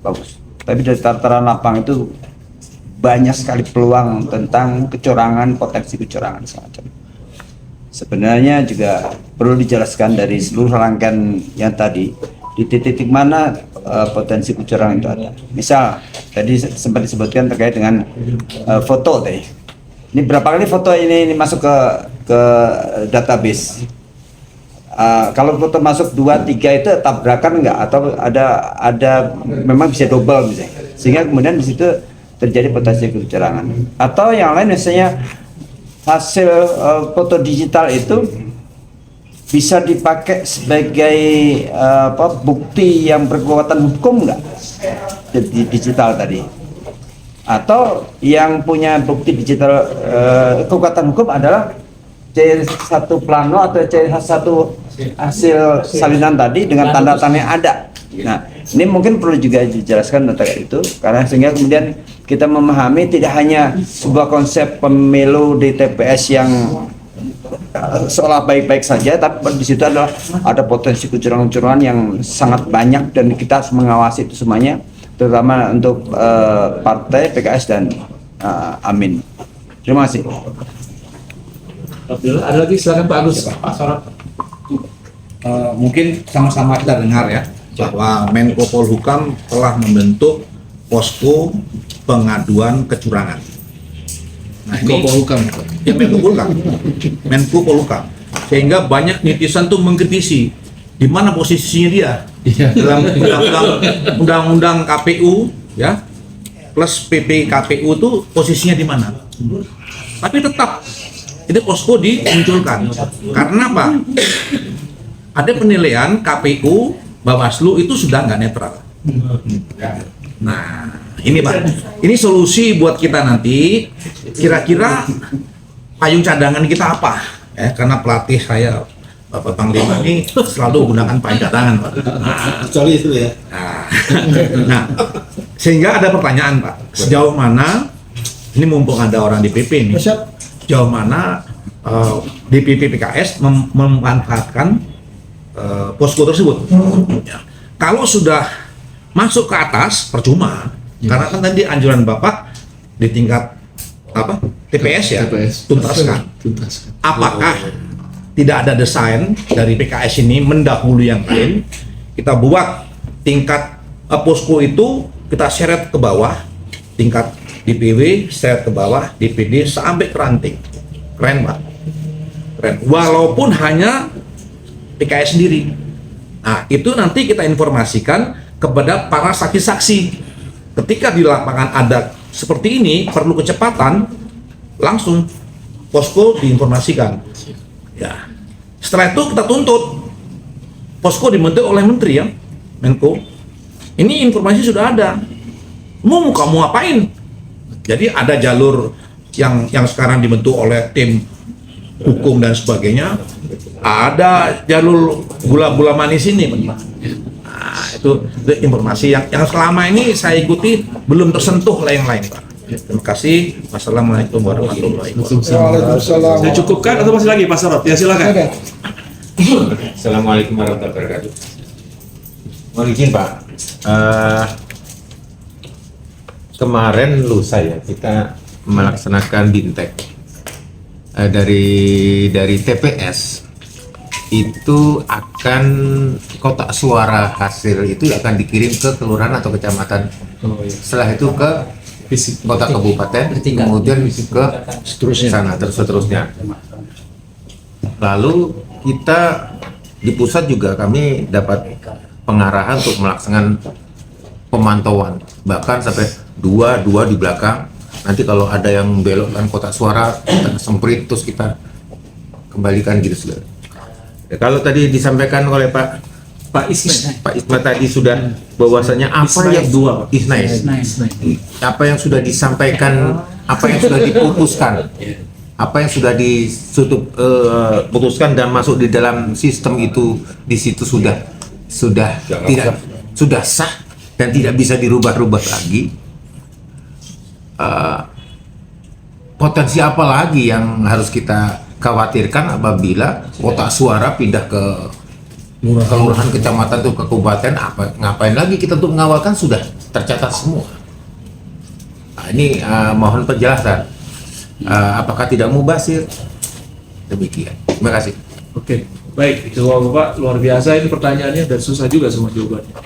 bagus. Tapi dari tataran lapang itu banyak sekali peluang tentang kecurangan, potensi kecurangan semacam. Sebenarnya juga perlu dijelaskan dari seluruh rangkaian yang tadi di titik-titik mana potensi kecurangan itu ada. Misal tadi sempat disebutkan terkait dengan foto tadi. Ini berapa kali foto ini masuk ke database? Kalau foto masuk 2, 3 itu tabrakan enggak atau ada memang bisa double misalnya, sehingga kemudian di situ terjadi potensi kecurangan. Atau yang lain misalnya hasil foto digital itu bisa dipakai sebagai bukti yang berkekuatan hukum enggak di digital tadi? Atau yang punya bukti digital kekuatan hukum adalah C1 plano atau C1 hasil salinan tadi dengan tanda-tanda yang ada. Nah, ini mungkin perlu juga dijelaskan tentang itu karena sehingga kemudian kita memahami tidak hanya sebuah konsep pemilu di TPS yang seolah baik-baik saja, tapi di situ adalah ada potensi kecurangan-kecurangan yang sangat banyak dan kita harus mengawasi itu semuanya, terutama untuk partai PKS dan Amin. Terima kasih. Ada lagi, silakan Pak Agus. Pak Sorot. Mungkin sama-sama kita dengar ya bahwa Menko Polhukam telah membentuk posko pengaduan kecurangan. Nah, ini ya Menko Polhukam. Sehingga banyak netizen tuh mengkritisi di mana posisinya dia dalam undang-undang KPU ya plus PP KPU tuh posisinya di mana. Tapi tetap itu posko dimunculkan karena apa? Ada penilaian KPU Bawaslu itu sudah nggak netral. Nah, ini Pak, ini solusi buat kita nanti. Kira-kira payung cadangan kita apa? Karena pelatih saya Bapak Panglima ini selalu gunakan payung cadangan, Pak. Kecuali itu ya. Nah, sehingga ada pertanyaan Pak, sejauh mana ini mumpung ada orang di PP ini, sejauh mana DPP PKS memanfaatkan posko tersebut. Ya. Kalau sudah masuk ke atas percuma, karena kan tadi anjuran Bapak di tingkat apa TPS ya, tuntaskan. Apakah tidak ada desain dari PKS ini mendahului yang lain? Kita buat tingkat posko itu kita seret ke bawah, tingkat DPW seret ke bawah, DPD sampai ke ranting. Keren Pak, keren. Walaupun hanya PKS sendiri. Nah, itu nanti kita informasikan kepada para saksi-saksi. Ketika di lapangan ada seperti ini, perlu kecepatan, langsung posko diinformasikan. Ya. Setelah itu kita tuntut. Posko dibentuk oleh menteri ya, Menko. Ini informasi sudah ada. Mau kamu apain? Jadi ada jalur yang sekarang dibentuk oleh tim hukum dan sebagainya, ada jalur gula-gula manis ini. Nah, itu informasi yang selama ini saya ikuti belum tersentuh yang lain Pak. Terima kasih. Wassalamualaikum warahmatullahi wabarakatuh. Saya cukupkan atau masih lagi Pak Sorot? Ya silakan. Assalamualaikum warahmatullahi wabarakatuh. Mohon izin Pak, kemarin lusa ya kita melaksanakan bintek dari TPS itu akan kotak suara hasil itu akan dikirim ke kelurahan atau kecamatan. Setelah itu ke kota kabupaten, kemudian ke sana seterusnya. Lalu kita di pusat juga kami dapat pengarahan untuk melaksanakan pemantauan, bahkan sampai dua di belakang. Nanti kalau ada yang belokkan kotak suara, kita semprit terus kita kembalikan gitu saudara. Ya, kalau tadi disampaikan oleh Pak Isma tadi sudah bahwasanya apa yang sudah disampaikan, apa yang sudah diputuskan, apa yang sudah putuskan dan masuk di dalam sistem itu, di situ sudah sah dan tidak bisa dirubah-rubah lagi. Potensi apa lagi yang harus kita khawatirkan apabila kotak suara pindah ke kelurahan, kecamatan, atau ke kabupaten? Ngapain lagi kita untuk mengawalkan, sudah tercatat semua. Nah, ini mohon penjelasan. Apakah tidak mubazir? Demikian. Terima kasih. Oke, baik. Bapak luar biasa ini pertanyaannya dan susah juga semua jawabannya.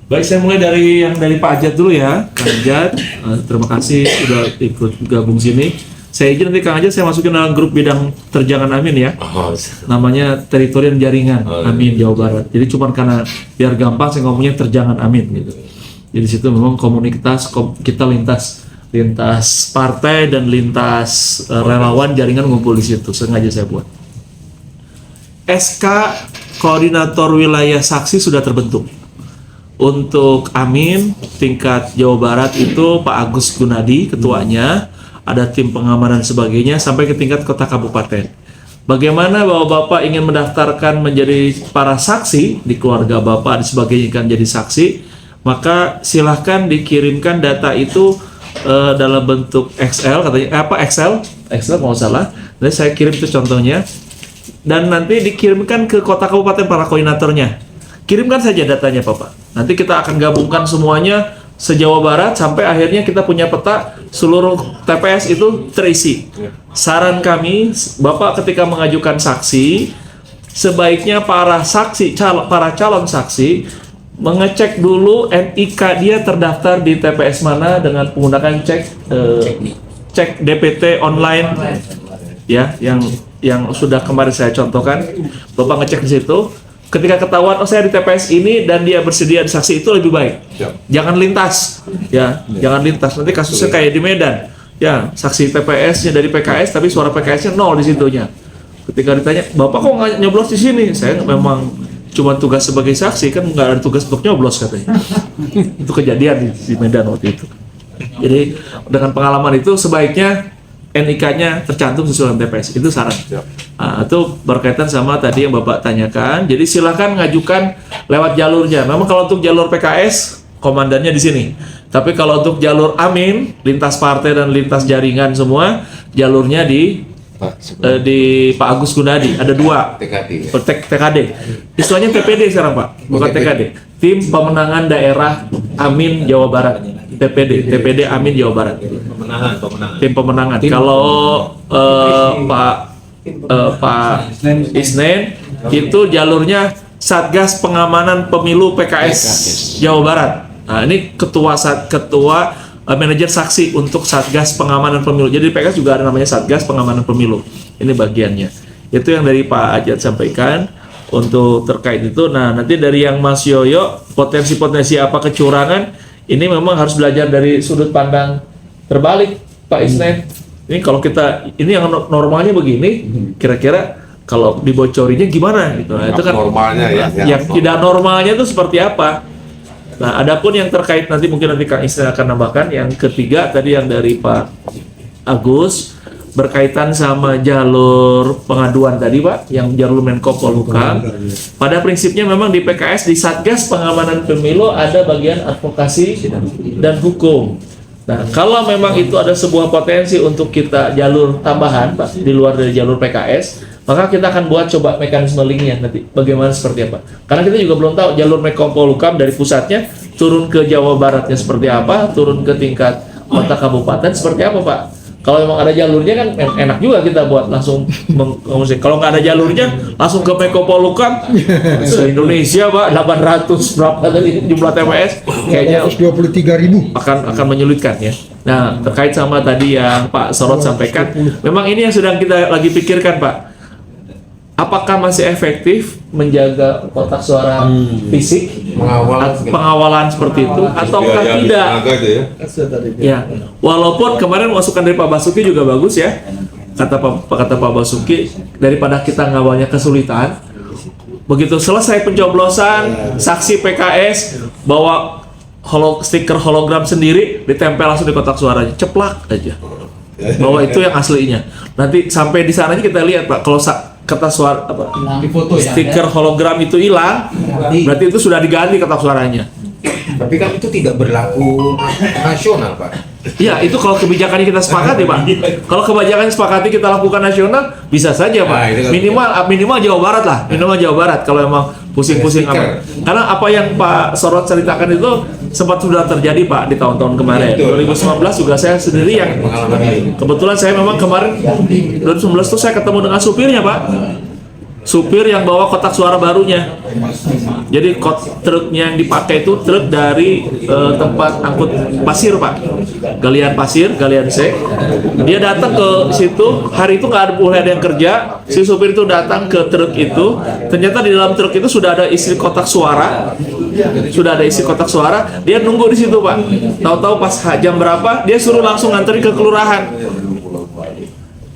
Baik, saya mulai dari Pak Ajat dulu ya. Kang Ajat, terima kasih sudah ikut gabung sini. Saya izin nanti Kang Ajat saya masukin dalam grup bidang terjangan Amin ya. Namanya teritorial jaringan Amin Jawa Barat. Jadi cuma karena biar gampang saya ngomongnya terjangan Amin gitu. Jadi situ memang komunitas kita lintas partai dan lintas relawan jaringan ngumpul di situ. Sengaja saya buat. SK Koordinator Wilayah Saksi sudah terbentuk. Untuk Amin tingkat Jawa Barat itu Pak Agus Gunadi ketuanya, ada tim pengamanan sebagainya sampai ke tingkat kota kabupaten. Bagaimana Bapak ingin mendaftarkan menjadi para saksi di keluarga Bapak dan sebagainya kan jadi saksi, maka silahkan dikirimkan data itu dalam bentuk Excel katanya Excel kalau nggak salah. Jadi saya kirim itu contohnya dan nanti dikirimkan ke kota kabupaten para koordinatornya. Kirimkan saja datanya Bapak. Nanti kita akan gabungkan semuanya se-Jawa Barat sampai akhirnya kita punya peta seluruh TPS itu terisi. Saran kami, Bapak ketika mengajukan saksi, sebaiknya para calon saksi mengecek dulu NIK dia terdaftar di TPS mana dengan menggunakan cek DPT online ya yang sudah kemarin saya contohkan. Bapak ngecek di situ. Ketika ketahuan saya di TPS ini dan dia bersedia di saksi itu lebih baik. Jangan lintas, ya, jangan lintas. Nanti kasusnya kayak di Medan, ya, saksi TPS-nya dari PKS tapi suara PKS-nya 0 di situnya. Ketika ditanya, Bapak kok nggak nyoblos di sini? Saya memang cuma tugas sebagai saksi, kan nggak ada tugas untuk nyoblos katanya. Itu kejadian di Medan waktu itu. Jadi dengan pengalaman itu sebaiknya NIK-nya tercantum sesuai dengan TPS, itu saran. Itu berkaitan sama tadi yang Bapak tanyakan. Jadi silakan ngajukan lewat jalurnya. Memang kalau untuk jalur PKS komandannya di sini. Tapi kalau untuk jalur Amin, lintas partai dan lintas jaringan semua, jalurnya di Pak Agus Gunadi. Ada 2 TKD. Istilahnya TPD sekarang Pak, bukan TKD. Tim Pemenangan Daerah Amin Jawa Barat. TPD Amin Jawa Barat. Tim pemenangan. Kalau Pak Isnen itu jalurnya Satgas Pengamanan Pemilu PKS Jawa Barat. Nah, ini ketua manajer saksi untuk Satgas Pengamanan Pemilu. Jadi PKS juga ada namanya Satgas Pengamanan Pemilu. Ini bagiannya. Itu yang dari Pak Ajat sampaikan untuk terkait itu. Nah, nanti dari yang Mas Yoyo, potensi-potensi apa kecurangan, ini memang harus belajar dari sudut pandang terbalik, Pak Isnen. Ini kalau ini yang normalnya begini, kira-kira kalau dibocorinya gimana gitu. Nah, itu kan normalnya ya. Yang tidak normalnya itu seperti apa? Nah, adapun yang terkait nanti mungkin Kang Isnen akan nambahkan. Yang ketiga tadi yang dari Pak Agus berkaitan sama jalur pengaduan tadi Pak, yang jalur Menko Polhukam. Pada prinsipnya memang di PKS di Satgas Pengamanan Pemilu ada bagian advokasi dan hukum. Nah, kalau memang itu ada sebuah potensi untuk kita jalur tambahan Pak di luar dari jalur PKS, maka kita akan buat coba mekanisme linknya nanti bagaimana seperti apa. Karena kita juga belum tahu jalur Menko Polhukam dari pusatnya turun ke Jawa Baratnya seperti apa, turun ke tingkat kota kabupaten seperti apa Pak. Kalau memang ada jalurnya kan enak juga kita buat langsung kalau nggak ada jalurnya langsung ke Menko Polhukam se-Indonesia Pak 800 berapa tadi jumlah TPS kayaknya 23.000 akan menyulitkan ya. Nah, terkait sama tadi yang Pak Sorot sampaikan, memang ini yang sedang kita lagi pikirkan, Pak. Apakah masih efektif menjaga kotak suara fisik, pengawalan seperti itu, ataukah tidak? Ya, walaupun kemarin masukan dari Pak Basuki juga bagus ya, kata Pak Basuki, daripada kita ngawalnya kesulitan, begitu selesai pencoblosan, saksi PKS bawa stiker hologram sendiri, ditempel langsung di kotak suaranya, ceplak aja, bahwa itu yang aslinya. Nanti sampai di sananya kita lihat, Pak, kalau kertas suara stiker hologram itu hilang, berarti itu sudah diganti kotak suaranya. Tapi kan itu tidak berlaku nasional, Pak. Iya, itu kalau kebijakannya kita sepakati, Pak. Kalau kebijakan sepakati kita lakukan nasional, bisa saja, Pak. Minimal Jawa Barat lah, minimal Jawa Barat kalau emang pusing-pusing amat. Karena apa yang Pak Sorot ceritakan itu sempat sudah terjadi, Pak, di tahun-tahun kemarin. 2019 juga saya sendiri yang kebetulan saya memang kemarin 2019 itu saya ketemu dengan supirnya, Pak. Supir yang bawa kotak suara barunya. Jadi truknya yang dipakai itu truk dari tempat angkut pasir, Pak. Galian pasir, galian C. Dia datang ke situ, hari itu nggak boleh ada yang kerja. Si supir itu datang ke truk itu. Ternyata di dalam truk itu sudah ada isi kotak suara. Dia nunggu di situ, Pak. Tahu-tahu pas jam berapa, dia suruh langsung nganterin ke kelurahan.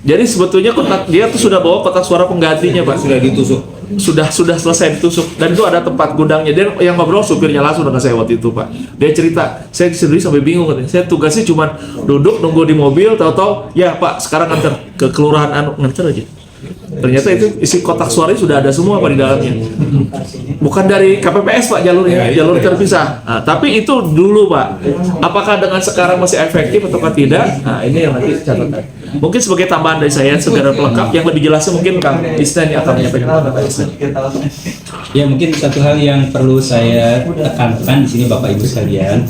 Jadi sebetulnya dia tuh sudah bawa kotak suara penggantinya, Pak. Sudah ditusuk. Sudah selesai ditusuk, dan itu ada tempat gudangnya. Dia yang ngobrol supirnya langsung dengan saya waktu itu, Pak. Dia cerita, saya sendiri sampai bingung katanya. Saya tugasnya cuma duduk nunggu di mobil, tahu-tahu ya Pak, sekarang nganter ke kelurahan nganter aja. Ternyata itu isi kotak suaranya sudah ada semua, Pak, di dalamnya. Bukan dari KPPS, Pak, jalurnya, jalur terpisah. Nah, tapi itu dulu, Pak. Apakah dengan sekarang masih efektif atau tidak? Nah, ini yang nanti catatan. Mungkin sebagai tambahan dari saya sebagai pelengkap, yang lebih jelasnya mungkin Kang Isnan yang akan menyampaikan. Ya, mungkin satu hal yang perlu saya tekankan di sini, Bapak Ibu sekalian,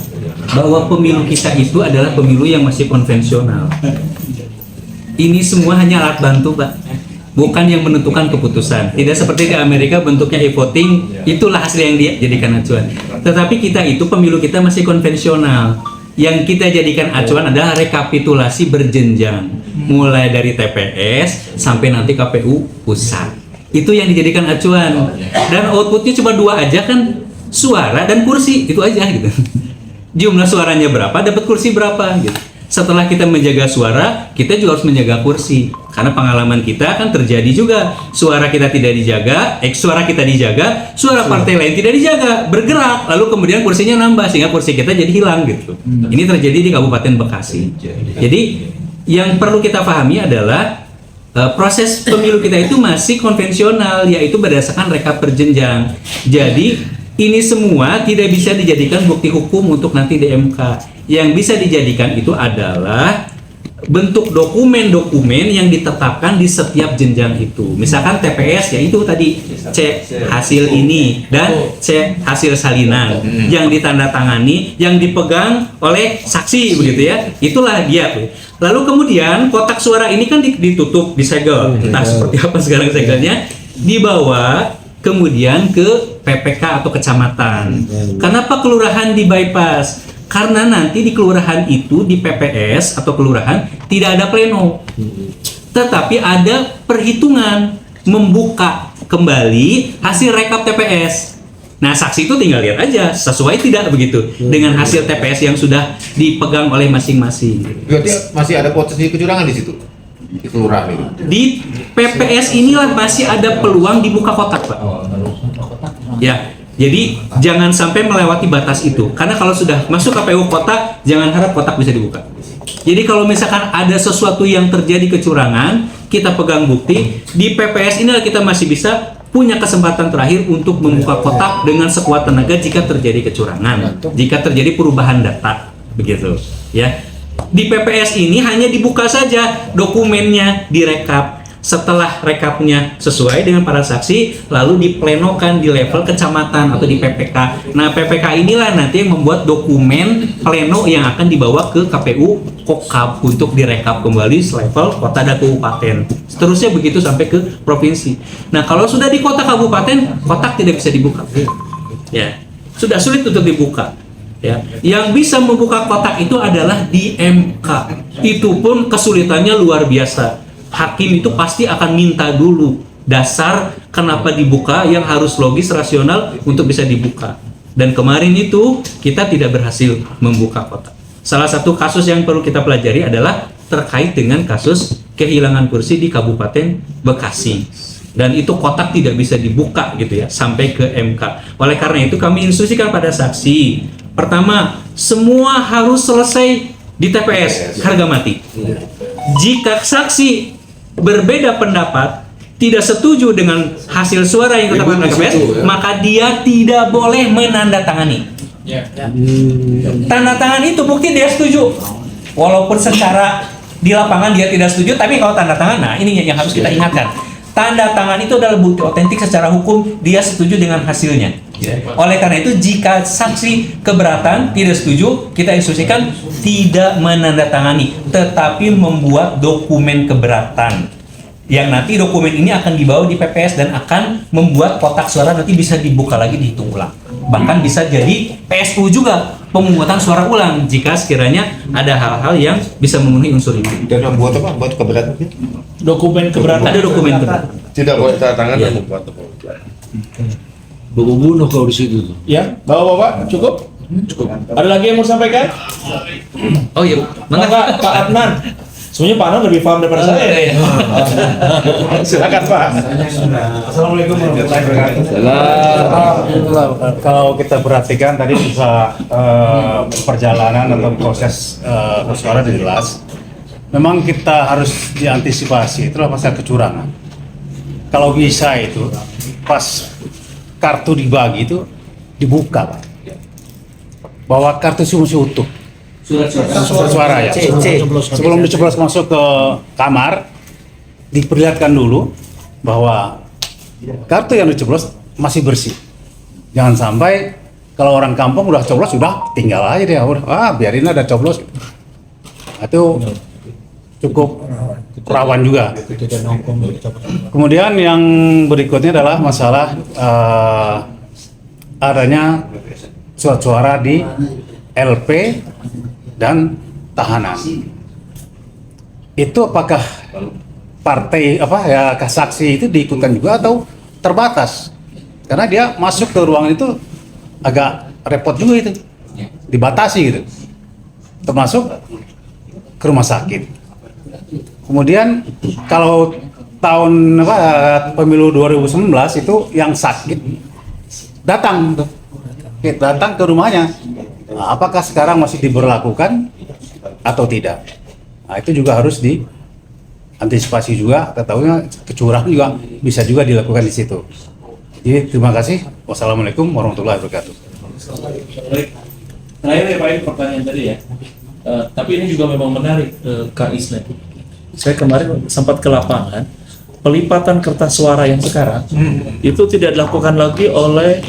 bahwa pemilu kita itu adalah pemilu yang masih konvensional. Ini semua hanya alat bantu, Pak, bukan yang menentukan keputusan. Tidak seperti di Amerika bentuknya e-voting, itulah hasil yang dijadikan acuan. Tetapi kita itu pemilu kita masih konvensional. Yang kita jadikan acuan adalah rekapitulasi berjenjang, mulai dari TPS sampai nanti KPU pusat. Itu yang dijadikan acuan. Dan outputnya cuma 2 aja kan, suara dan kursi, itu aja gitu. Jumlah suaranya berapa, dapat kursi berapa gitu. Setelah kita menjaga suara, kita juga harus menjaga kursi. Karena pengalaman kita kan terjadi juga, suara kita tidak dijaga, suara kita dijaga, suara partai lain tidak dijaga, bergerak, lalu kemudian kursinya nambah sehingga kursi kita jadi hilang gitu. Ini terjadi di Kabupaten Bekasi. Jadi yang perlu kita pahami adalah proses pemilu kita itu masih konvensional, yaitu berdasarkan rekap berjenjang. Jadi ini semua tidak bisa dijadikan bukti hukum untuk nanti di MK. Yang bisa dijadikan itu adalah bentuk dokumen-dokumen yang ditetapkan di setiap jenjang itu. Misalkan TPS, yaitu tadi C hasil ini dan C hasil salinan yang ditandatangani, yang dipegang oleh saksi begitu ya. Itulah dia. Lalu kemudian kotak suara ini kan ditutup, disegel. Entah seperti apa sekarang segelnya, dibawa kemudian ke PPK atau kecamatan. Kenapa kelurahan di bypass? Karena nanti di kelurahan itu, di PPS atau kelurahan tidak ada pleno, tetapi ada perhitungan membuka kembali hasil rekap TPS. Nah, saksi itu tinggal lihat aja sesuai tidak begitu dengan hasil TPS yang sudah dipegang oleh masing-masing. Berarti masih ada potensi kecurangan di situ, di kelurahan itu. Di PPS inilah masih ada peluang dibuka kotak, Pak. Ya. Jadi jangan sampai melewati batas itu, karena kalau sudah masuk KPU kota, jangan harap kotak bisa dibuka. Jadi kalau misalkan ada sesuatu yang terjadi kecurangan, kita pegang bukti, di PPS inilah kita masih bisa punya kesempatan terakhir untuk membuka kotak dengan sekuat tenaga jika terjadi kecurangan, jika terjadi perubahan data, begitu. Ya, di PPS ini hanya dibuka saja dokumennya, direkap. Setelah rekapnya sesuai dengan para saksi, lalu diplenokan di level kecamatan atau di PPK. Nah, PPK inilah nanti yang membuat dokumen pleno yang akan dibawa ke KPU Kokab untuk direkap kembali selevel kota dan kabupaten. Seterusnya begitu sampai ke provinsi. Nah, kalau sudah di kota kabupaten, kotak tidak bisa dibuka. Ya, sudah sulit untuk dibuka. Ya, yang bisa membuka kotak itu adalah di MK. Itu pun kesulitannya luar biasa. Hakim itu pasti akan minta dulu dasar kenapa dibuka yang harus logis rasional untuk bisa dibuka. Dan kemarin itu kita tidak berhasil membuka kotak. Salah satu kasus yang perlu kita pelajari adalah terkait dengan kasus kehilangan kursi di Kabupaten Bekasi. Dan itu kotak tidak bisa dibuka gitu ya sampai ke MK. Oleh karena itu kami instruksikan pada saksi, pertama, semua harus selesai di TPS harga mati. Jika saksi berbeda pendapat, tidak setuju dengan hasil suara yang ditetapkan TPS, maka dia tidak boleh menandatangani. Tanda tangan itu bukti dia setuju. Walaupun secara di lapangan dia tidak setuju, tapi kalau tanda tangan, nah ini yang harus kita ingatkan. Tanda tangan itu adalah bukti otentik secara hukum, dia setuju dengan hasilnya. Oleh karena itu, jika saksi keberatan, tidak setuju, kita instruksikan tidak menandatangani, tetapi membuat dokumen keberatan. Yang nanti dokumen ini akan dibawa di PPS dan akan membuat kotak suara nanti bisa dibuka lagi, dihitung ulang. Bahkan bisa jadi PSU juga, pemungutan suara ulang, jika sekiranya ada hal-hal yang bisa memenuhi unsur ini. Dan membuat apa? Buat keberatan? Dokumen keberatan. Ada dokumen keberatan. Tidak boleh tanda tangan dan membuat Bunuh kalau di situ tuh. Ya, Bapak-bapak, cukup? Cukup. Ada lagi yang mau sampaikan? Oh iya, Maka Pak Adnan. Sebenarnya Pak Adnan lebih paham daripada saya. Silakan Pak. Assalamualaikum warahmatullahi wabarakatuh. Kalau kita perhatikan tadi bisa perjalanan atau proses bersuara sudah jelas. Memang kita harus diantisipasi, itulah masalah kecurangan. Kalau bisa itu pas kartu dibagi itu dibuka, Pak. Bahwa kartu itu masih utuh. Surat suara ya. Sebelum dicoblos masuk ke kamar, diperlihatkan dulu bahwa kartu yang dicoblos masih bersih. Jangan sampai kalau orang kampung udah coblos sudah tinggal aja dia, udah biarin ada coblos. Itu cukup rawan juga. Kemudian yang berikutnya adalah masalah adanya surat suara di LP dan tahanan. Itu apakah partai saksi itu diikutkan juga atau terbatas? Karena dia masuk ke ruangan itu agak repot juga itu, dibatasi gitu. Termasuk ke rumah sakit. Kemudian kalau tahun pemilu 2019 itu yang sakit datang ke rumahnya. Nah, apakah sekarang masih diberlakukan atau tidak? Nah, itu juga harus diantisipasi juga. Ketahuinya kecurangan juga bisa juga dilakukan di situ. Jadi terima kasih. Wassalamualaikum warahmatullahi wabarakatuh. Terakhir ya Pak, ini pertanyaan tadi ya. Tapi ini juga memang menarik, Kak Isnet. Saya kemarin sempat ke lapangan, pelipatan kertas suara yang sekarang itu tidak dilakukan lagi oleh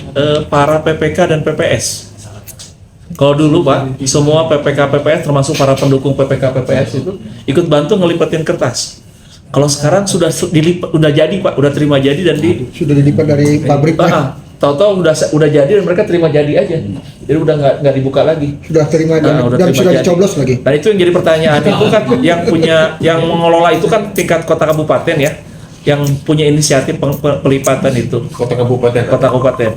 para PPK dan PPS. Kalau dulu Pak, semua PPK PPS termasuk para pendukung PPK PPS itu ikut bantu ngelipatin kertas. Kalau sekarang sudah jadi Pak, udah terima jadi dan sudah dilipat dari pabrik Pak. Tahu-tahu udah jadi dan mereka terima jadi aja. Jadi udah nggak dibuka lagi. Sudah terima dan sudah dicoblos lagi. Nah itu yang jadi pertanyaan itu kan yang mengelola itu kan tingkat kota kabupaten ya, yang punya inisiatif pelipatan itu. kota kabupaten.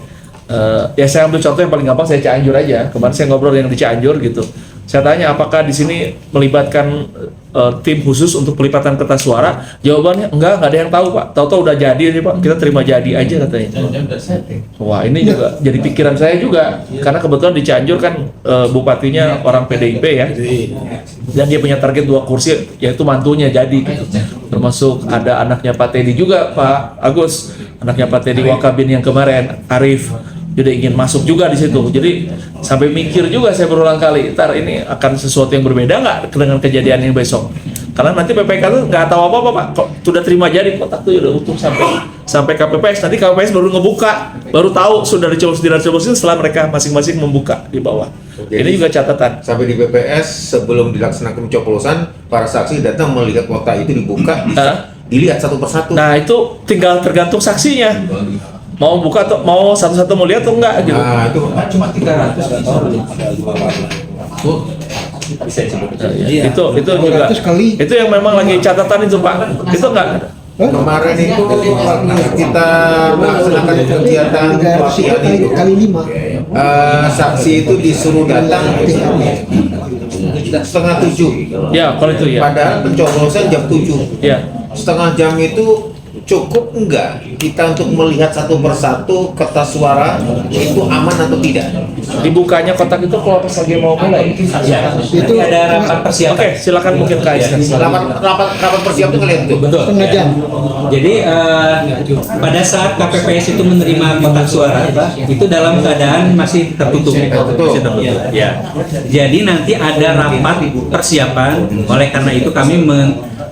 Ya saya ambil contoh yang paling gampang, saya Cianjur aja. Kemarin saya ngobrol yang di Cianjur gitu. Saya tanya apakah di sini melibatkan tim khusus untuk pelipatan kertas suara? Jawabannya enggak ada yang tahu Pak. Tahu-tahu udah jadi aja Pak. Kita terima jadi aja katanya. Wah ini juga jadi pikiran saya juga. Karena kebetulan di Cianjur kan bupatinya orang PDIP ya. Dan dia punya target 2 kursi, yaitu mantunya jadi gitu. Termasuk ada anaknya Pak Teddy juga Pak Agus. Anaknya Pak Teddy Wakabin yang kemarin, Arif. Dia udah ingin masuk juga di situ. Jadi sampai mikir juga saya berulang kali, ntar ini akan sesuatu yang berbeda nggak dengan kejadian yang besok? Karena nanti PPK itu nggak tahu apa-apa Pak. Kok sudah terima jadi kotak tuh udah utuh sampai KPPS. Nanti KPPS baru ngebuka, baru tahu sudah dicoblos itu setelah mereka masing-masing membuka di bawah. Jadi, ini juga catatan. Sampai di PPS sebelum dilaksanakan pencoblosan, para saksi datang melihat kotak itu dibuka, dilihat satu persatu. Nah itu tinggal tergantung saksinya. Mau buka atau mau satu-satu mau lihat atau enggak gitu? Nah, itu cuma 300. Itu juga. 200 kali. Itu yang memang lagi catatan itu Pak. Itu enggak? Kemarin itu kita melaksanakan kegiatan 300 itu pelatihan itu, kali 5. saksi itu disuruh datang 6:30. Ya, kalau itu ya. Padahal pencoblosan jam 7. Ya. Setengah jam itu cukup enggak kita untuk melihat satu persatu kertas suara itu aman atau tidak? Dibukanya kotak itu kalau pas lagi mau mulai. Ya, itu ada rapat persiapan. Oke, silakan mungkin Kak Aisyah. Rapat persiapan itu kalian itu. Betul. Setengah jam. Jadi pada saat KPPS itu menerima kotak suara, itu dalam keadaan masih tertutup. Masih tertutup. Ya. Jadi nanti ada rapat persiapan. Oleh karena itu kami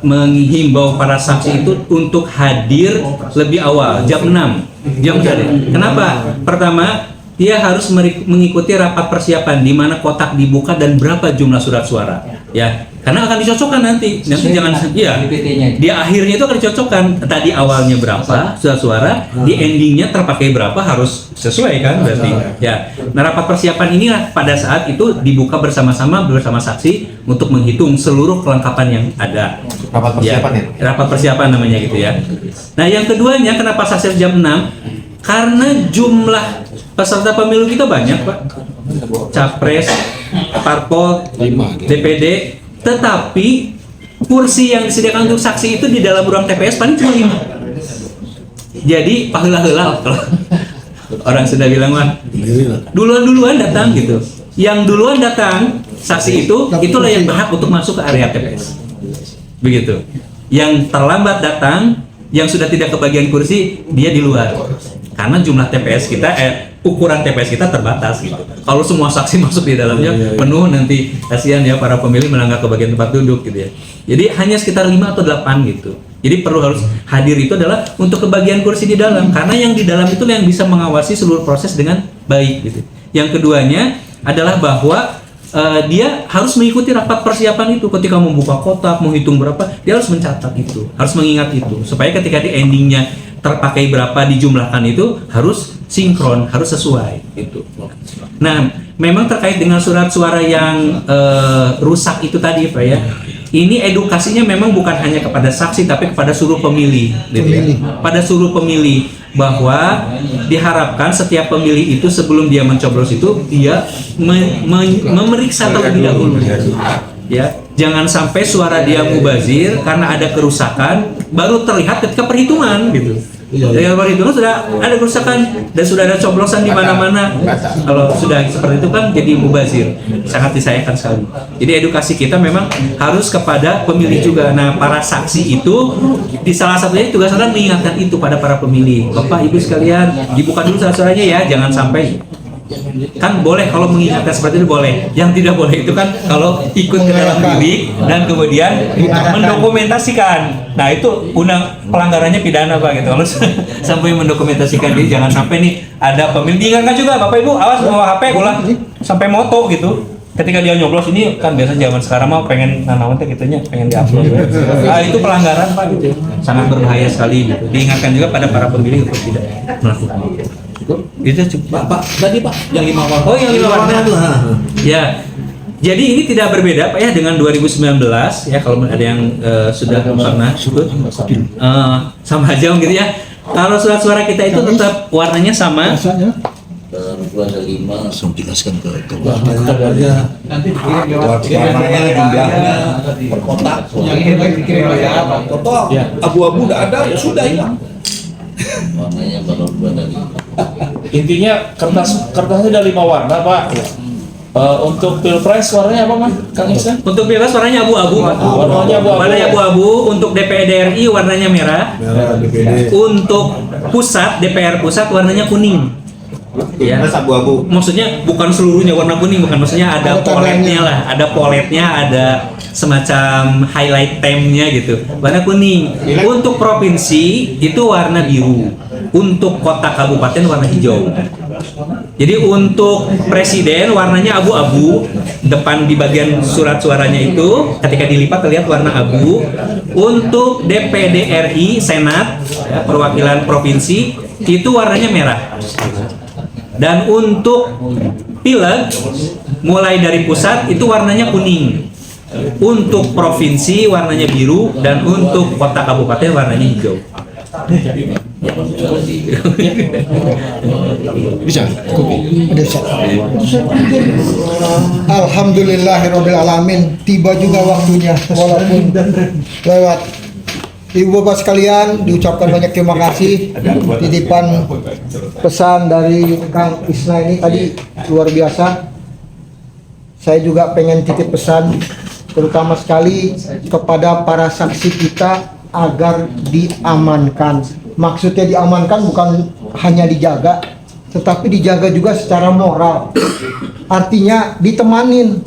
menghimbau para saksi itu untuk hadir lebih awal, jam 6. Kenapa? Pertama, dia harus mengikuti rapat persiapan di mana kotak dibuka dan berapa jumlah surat suara. Ya, karena akan dicocokkan nanti jangan ya. Di akhirnya itu akan dicocokkan. Tadi awalnya berapa surat suara, di endingnya terpakai berapa harus sesuai kan berarti. Ya. Nah, rapat persiapan ini pada saat itu dibuka bersama-sama bersama saksi untuk menghitung seluruh kelengkapan yang ada. Rapat persiapan ya? Rapat persiapan namanya gitu ya. Nah, yang keduanya kenapa saksi jam 6? Karena jumlah peserta pemilu kita banyak, Pak. Capres, parpol, DPD, tetapi kursi yang disediakan untuk saksi itu di dalam ruang TPS paling cuma 5. Jadi paheula-heula kalau orang sudah bilang mah duluan datang gitu. Yang duluan datang saksi itulah yang berhak untuk masuk ke area TPS. Begitu. Yang terlambat datang, yang sudah tidak kebagian kursi, dia di luar. Karena jumlah TPS kita, ukuran TPS kita terbatas gitu. Kalau semua saksi masuk di dalamnya penuh, nanti kasihan ya para pemilih melanggar kebagian tempat duduk gitu ya. Jadi hanya sekitar 5 atau 8 gitu. Jadi perlu harus hadir itu adalah untuk kebagian kursi di dalam, karena yang di dalam itu yang bisa mengawasi seluruh proses dengan baik gitu. Yang keduanya adalah bahwa dia harus mengikuti rapat persiapan itu ketika membuka kotak, menghitung berapa, dia harus mencatat itu, harus mengingat itu, supaya ketika di endingnya terpakai berapa dijumlahkan itu harus sinkron, harus sesuai itu. Nah, memang terkait dengan surat suara yang rusak itu tadi Pak ya, ini edukasinya memang bukan hanya kepada saksi tapi kepada seluruh pemilih, gitu ya. Pada seluruh pemilih, bahwa diharapkan setiap pemilih itu sebelum dia mencoblos itu dia memeriksa terlebih dahulu. Ya, jangan sampai suara dia mubazir karena ada kerusakan baru terlihat ketika perhitungan gitu. Ketika perhitungan sudah ada kerusakan dan sudah ada coblosan di mana-mana. Kalau sudah seperti itu kan jadi mubazir, sangat disayangkan sekali. Jadi edukasi kita memang harus kepada pemilih juga. Nah, para saksi itu di salah satunya tugas adalah mengingatkan itu pada para pemilih. Bapak Ibu sekalian, dibuka dulu surat-suaranya ya, jangan sampai. Kan boleh kalau mengingatkan seperti itu boleh. Yang tidak boleh itu kan kalau ikut ke dalam bilik dan kemudian mendokumentasikan. Nah, itu pelanggarannya pidana Pak gitu. Kalau sampai mendokumentasikan diri, jangan sampai nih ada pemilih diingatkan juga, Bapak Ibu awas bawa HP ulah sampai moto gitu. Ketika dia nyoblos ini kan biasa zaman sekarang mau pengen nanawante gitunya, pengen diupload. Nah, itu pelanggaran Pak gitu. Sangat berbahaya sekali gitu. Diingatkan juga pada para pemilih untuk tidak melakukan itu. Itu cukup. Pak, tadi Pak yang 5 warna. Oh, yang 5 warna itu. Ya. Jadi ini tidak berbeda Pak ya dengan 2019 ya, kalau ada yang sudah pernah ikut sama aja gitu ya. Kalau surat suara kita itu tetap warnanya sama. Langsung jelaskan ke warnanya, jumlahnya per kotak. Kotak abu-abu udah ada ya sudah hilang. warnanya kalau dari Intinya kertasnya ada 5 warna Pak. Untuk pilpres warnanya apa Mas? Kang Ihsan? Untuk pilpres warnanya abu-abu. Warnanya abu-abu. Warnanya abu-abu. Untuk DPD RI warnanya merah. DPD. Untuk pusat DPR pusat warnanya kuning. Ya. Abu-abu. Maksudnya bukan seluruhnya warna kuning, bukan, maksudnya ada poletnya lah, ada poletnya, ada semacam highlight theme-nya gitu. Warna kuning. Untuk provinsi itu warna biru. Untuk kota kabupaten warna hijau. Jadi untuk presiden warnanya abu-abu, depan di bagian surat suaranya itu ketika dilipat terlihat warna abu. Untuk DPD RI Senat ya, perwakilan provinsi itu warnanya merah. Dan untuk pileg mulai dari pusat itu warnanya kuning. Untuk provinsi warnanya biru dan untuk kota kabupaten warnanya hijau. Bisa. Alhamdulillahirobbilalamin, tiba juga waktunya walaupun lewat. Ibu bapak sekalian, diucapkan banyak terima kasih. Titipan pesan dari Kang Isna ini tadi luar biasa. Saya juga pengen titip pesan terutama sekali kepada para saksi kita agar diamankan. Maksudnya diamankan bukan hanya dijaga, tetapi dijaga juga secara moral. Artinya ditemanin.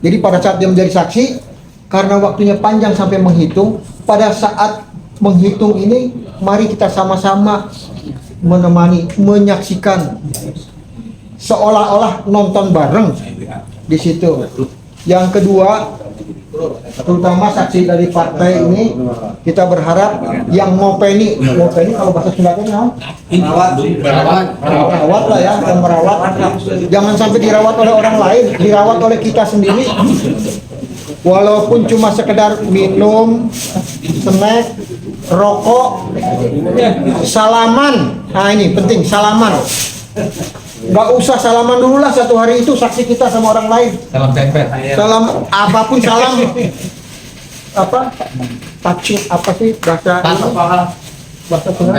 Jadi pada saat dia menjadi saksi, karena waktunya panjang sampai menghitung, pada saat menghitung ini mari kita sama-sama menemani, menyaksikan seolah-olah nonton bareng di situ. Yang kedua, terutama saksi dari partai ini, kita berharap yang ngopeni kalau bahasa Sundanya merawat lah ya, yang merawat, jangan sampai dirawat oleh orang lain, dirawat oleh kita sendiri. Walaupun cuma sekedar minum, snack, rokok, salaman. Nah ini penting, salaman. Nggak usah salaman dulu lah satu hari itu saksi kita sama orang lain. Salam tempe. Salam apapun salam. Apa? Touching apa sih bahasa ini? Bahasa Sunda.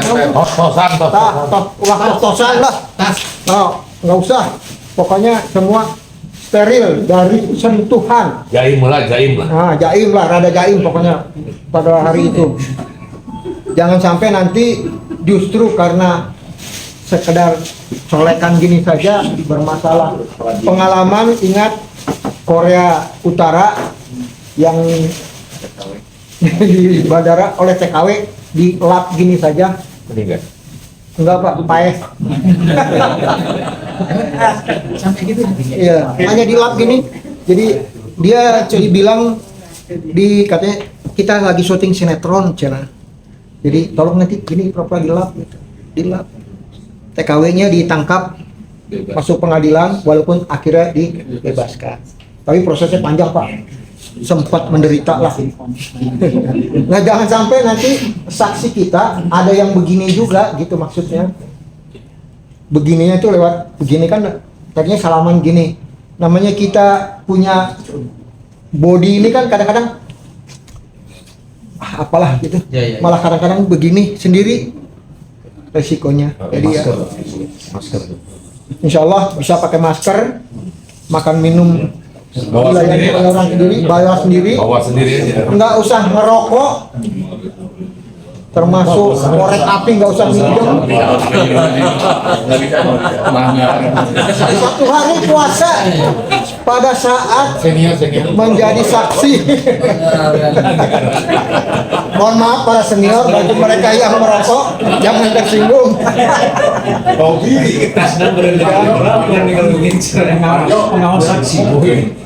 Tosan lah. Oh, nggak usah. Pokoknya semua steril dari sentuhan. Jaim lah. Nah, jaim lah, rada jaim pokoknya pada hari itu. Jangan sampai nanti justru karena sekedar colekan gini saja bermasalah. Pengalaman ingat Korea Utara yang di bandara oleh TKW di lap gini saja. Enggak Pak, paeh. Sampai gitu. Iya, hanya di lap gini. Jadi dia dibilang katanya kita lagi syuting sinetron cina. Jadi tolong nanti gini pura-pura di lap gitu. Di lap. TKW-nya ditangkap, masuk pengadilan walaupun akhirnya dibebaskan. Tapi prosesnya panjang Pak. Sempat menderita lah. Nah jangan sampai nanti saksi kita ada yang begini juga gitu maksudnya. Begininya itu lewat begini kan tadinya salaman gini. Namanya kita punya body ini kan kadang-kadang apalah gitu. Malah kadang-kadang begini sendiri resikonya. Jadi ya insya Allah bisa pakai masker, makan minum dilayani oleh orang sendiri, bawa sendiri, nggak usah ngerokok, termasuk korek api nggak usah minum. Satu hari puasa pada saat menjadi saksi. Mohon maaf para senior, bagi mereka yang merokok jangan tersinggung.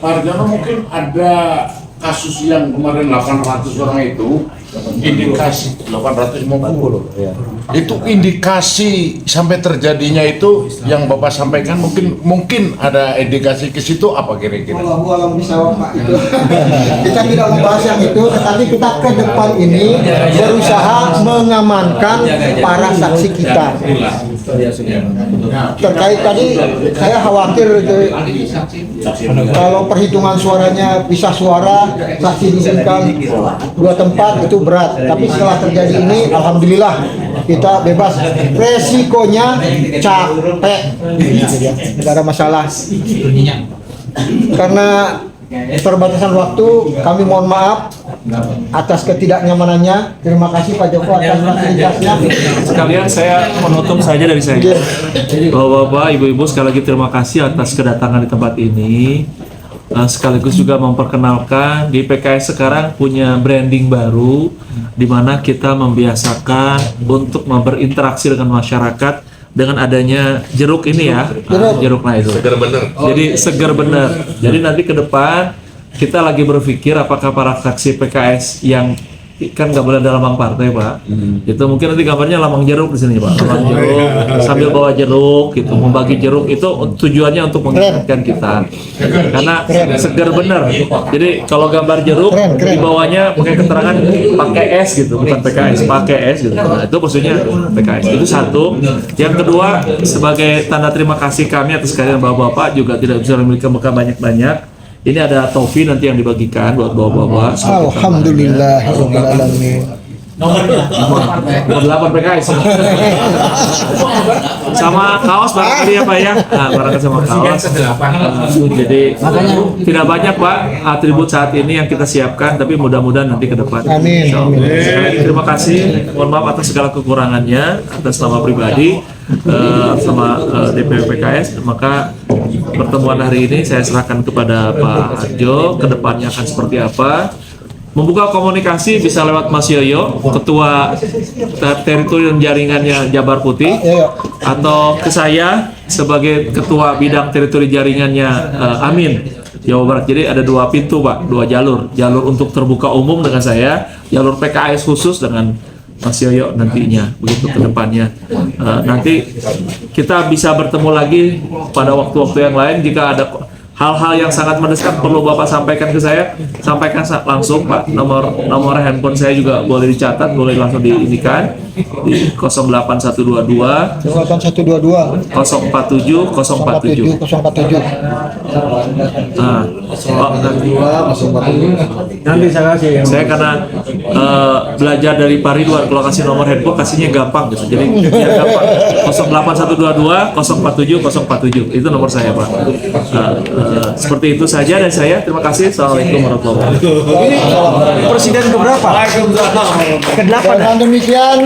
Marjono mungkin ada kasus yang kemarin 800 orang itu indikasi 850 itu indikasi sampai terjadinya itu yang Bapak sampaikan mungkin ada indikasi ke situ apa kira-kira? Walau bisa Pak itu. Kita tidak membahas yang itu, tetapi kita ke depan ini berusaha mengamankan para saksi kita. Terkait tadi saya khawatir kalau perhitungan suaranya bisa suara saksi diizinkan 2 tempat itu berat, tapi setelah terjadi ini alhamdulillah kita bebas. Resikonya capek, tidak ada masalah. Karena keterbatasan waktu, kami mohon maaf atas ketidaknyamanannya. Terima kasih Pak Joko atas fasilitasnya. Sekalian saya menutup saja dari saya. Bapak-bapak, ibu-ibu, sekali lagi terima kasih atas kedatangan di tempat ini. Sekaligus juga memperkenalkan di PKS sekarang punya branding baru di mana kita membiasakan untuk berinteraksi dengan masyarakat dengan adanya jeruk ini ya, jeruk nah itu. Segar bener. Jadi segar bener. Jadi nanti ke depan kita lagi berpikir apakah para saksi PKS yang kan nggak boleh ada lambang partai Pak. Itu mungkin nanti gambarnya lambang jeruk di sini Pak. Lambang jeruk sambil bawa jeruk gitu, membagi jeruk itu tujuannya untuk mengingatkan kita. Karena segar bener. Jadi kalau gambar jeruk di bawahnya pakai keterangan pakai S gitu, bukan PKS, pakai S gitu. Nah, itu maksudnya PKS. Itu satu. Yang kedua, sebagai tanda terima kasih kami atas kehadiran Bapak-bapak juga tidak bisa memiliki bekal banyak-banyak. Ini ada topi nanti yang dibagikan buat bapak-bapak. Alhamdulillah, alamin. Nomor 8 PKS. Sama kaos barangkali ya Pak ya. Nah, barangkali sama kaos. Jadi tidak banyak Pak atribut saat ini yang kita siapkan, tapi mudah-mudahan nanti ke depan. Amin. Sekali lagi terima kasih. Mohon maaf atas segala kekurangannya, atas nama pribadi sama DPW PKS. Maka pertemuan hari ini saya serahkan kepada Pak Harjo. Kedepannya akan seperti apa? Membuka komunikasi bisa lewat Mas Yoyo, Ketua Teritorial Jaringannya Jabar Putih, atau ke saya sebagai Ketua Bidang Teritori Jaringannya Amin Jawa Barat. Jadi ada 2 pintu Pak, 2 jalur. Jalur untuk terbuka umum dengan saya, jalur PKS khusus dengan Mas Yoyo nantinya, begitu ke depannya. Nanti kita bisa bertemu lagi pada waktu-waktu yang lain. Jika ada hal-hal yang sangat mendesak perlu Bapak sampaikan ke saya, sampaikan langsung Pak. Nomor handphone saya juga boleh dicatat, boleh langsung diinikan di 08122 08122 047 047. 047. Nah, Nanti saya kasih yang saya karena belajar dari Pak Ridwan, kalau kasih nomor handphone kasihnya gampang gitu. Jadi biar gampang. 08122 047 047 itu nomor saya Pak. Seperti itu saja dari saya. Terima kasih. Assalamualaikum warahmatullahi wabarakatuh. Presiden keberapa? Ke-8. Demikian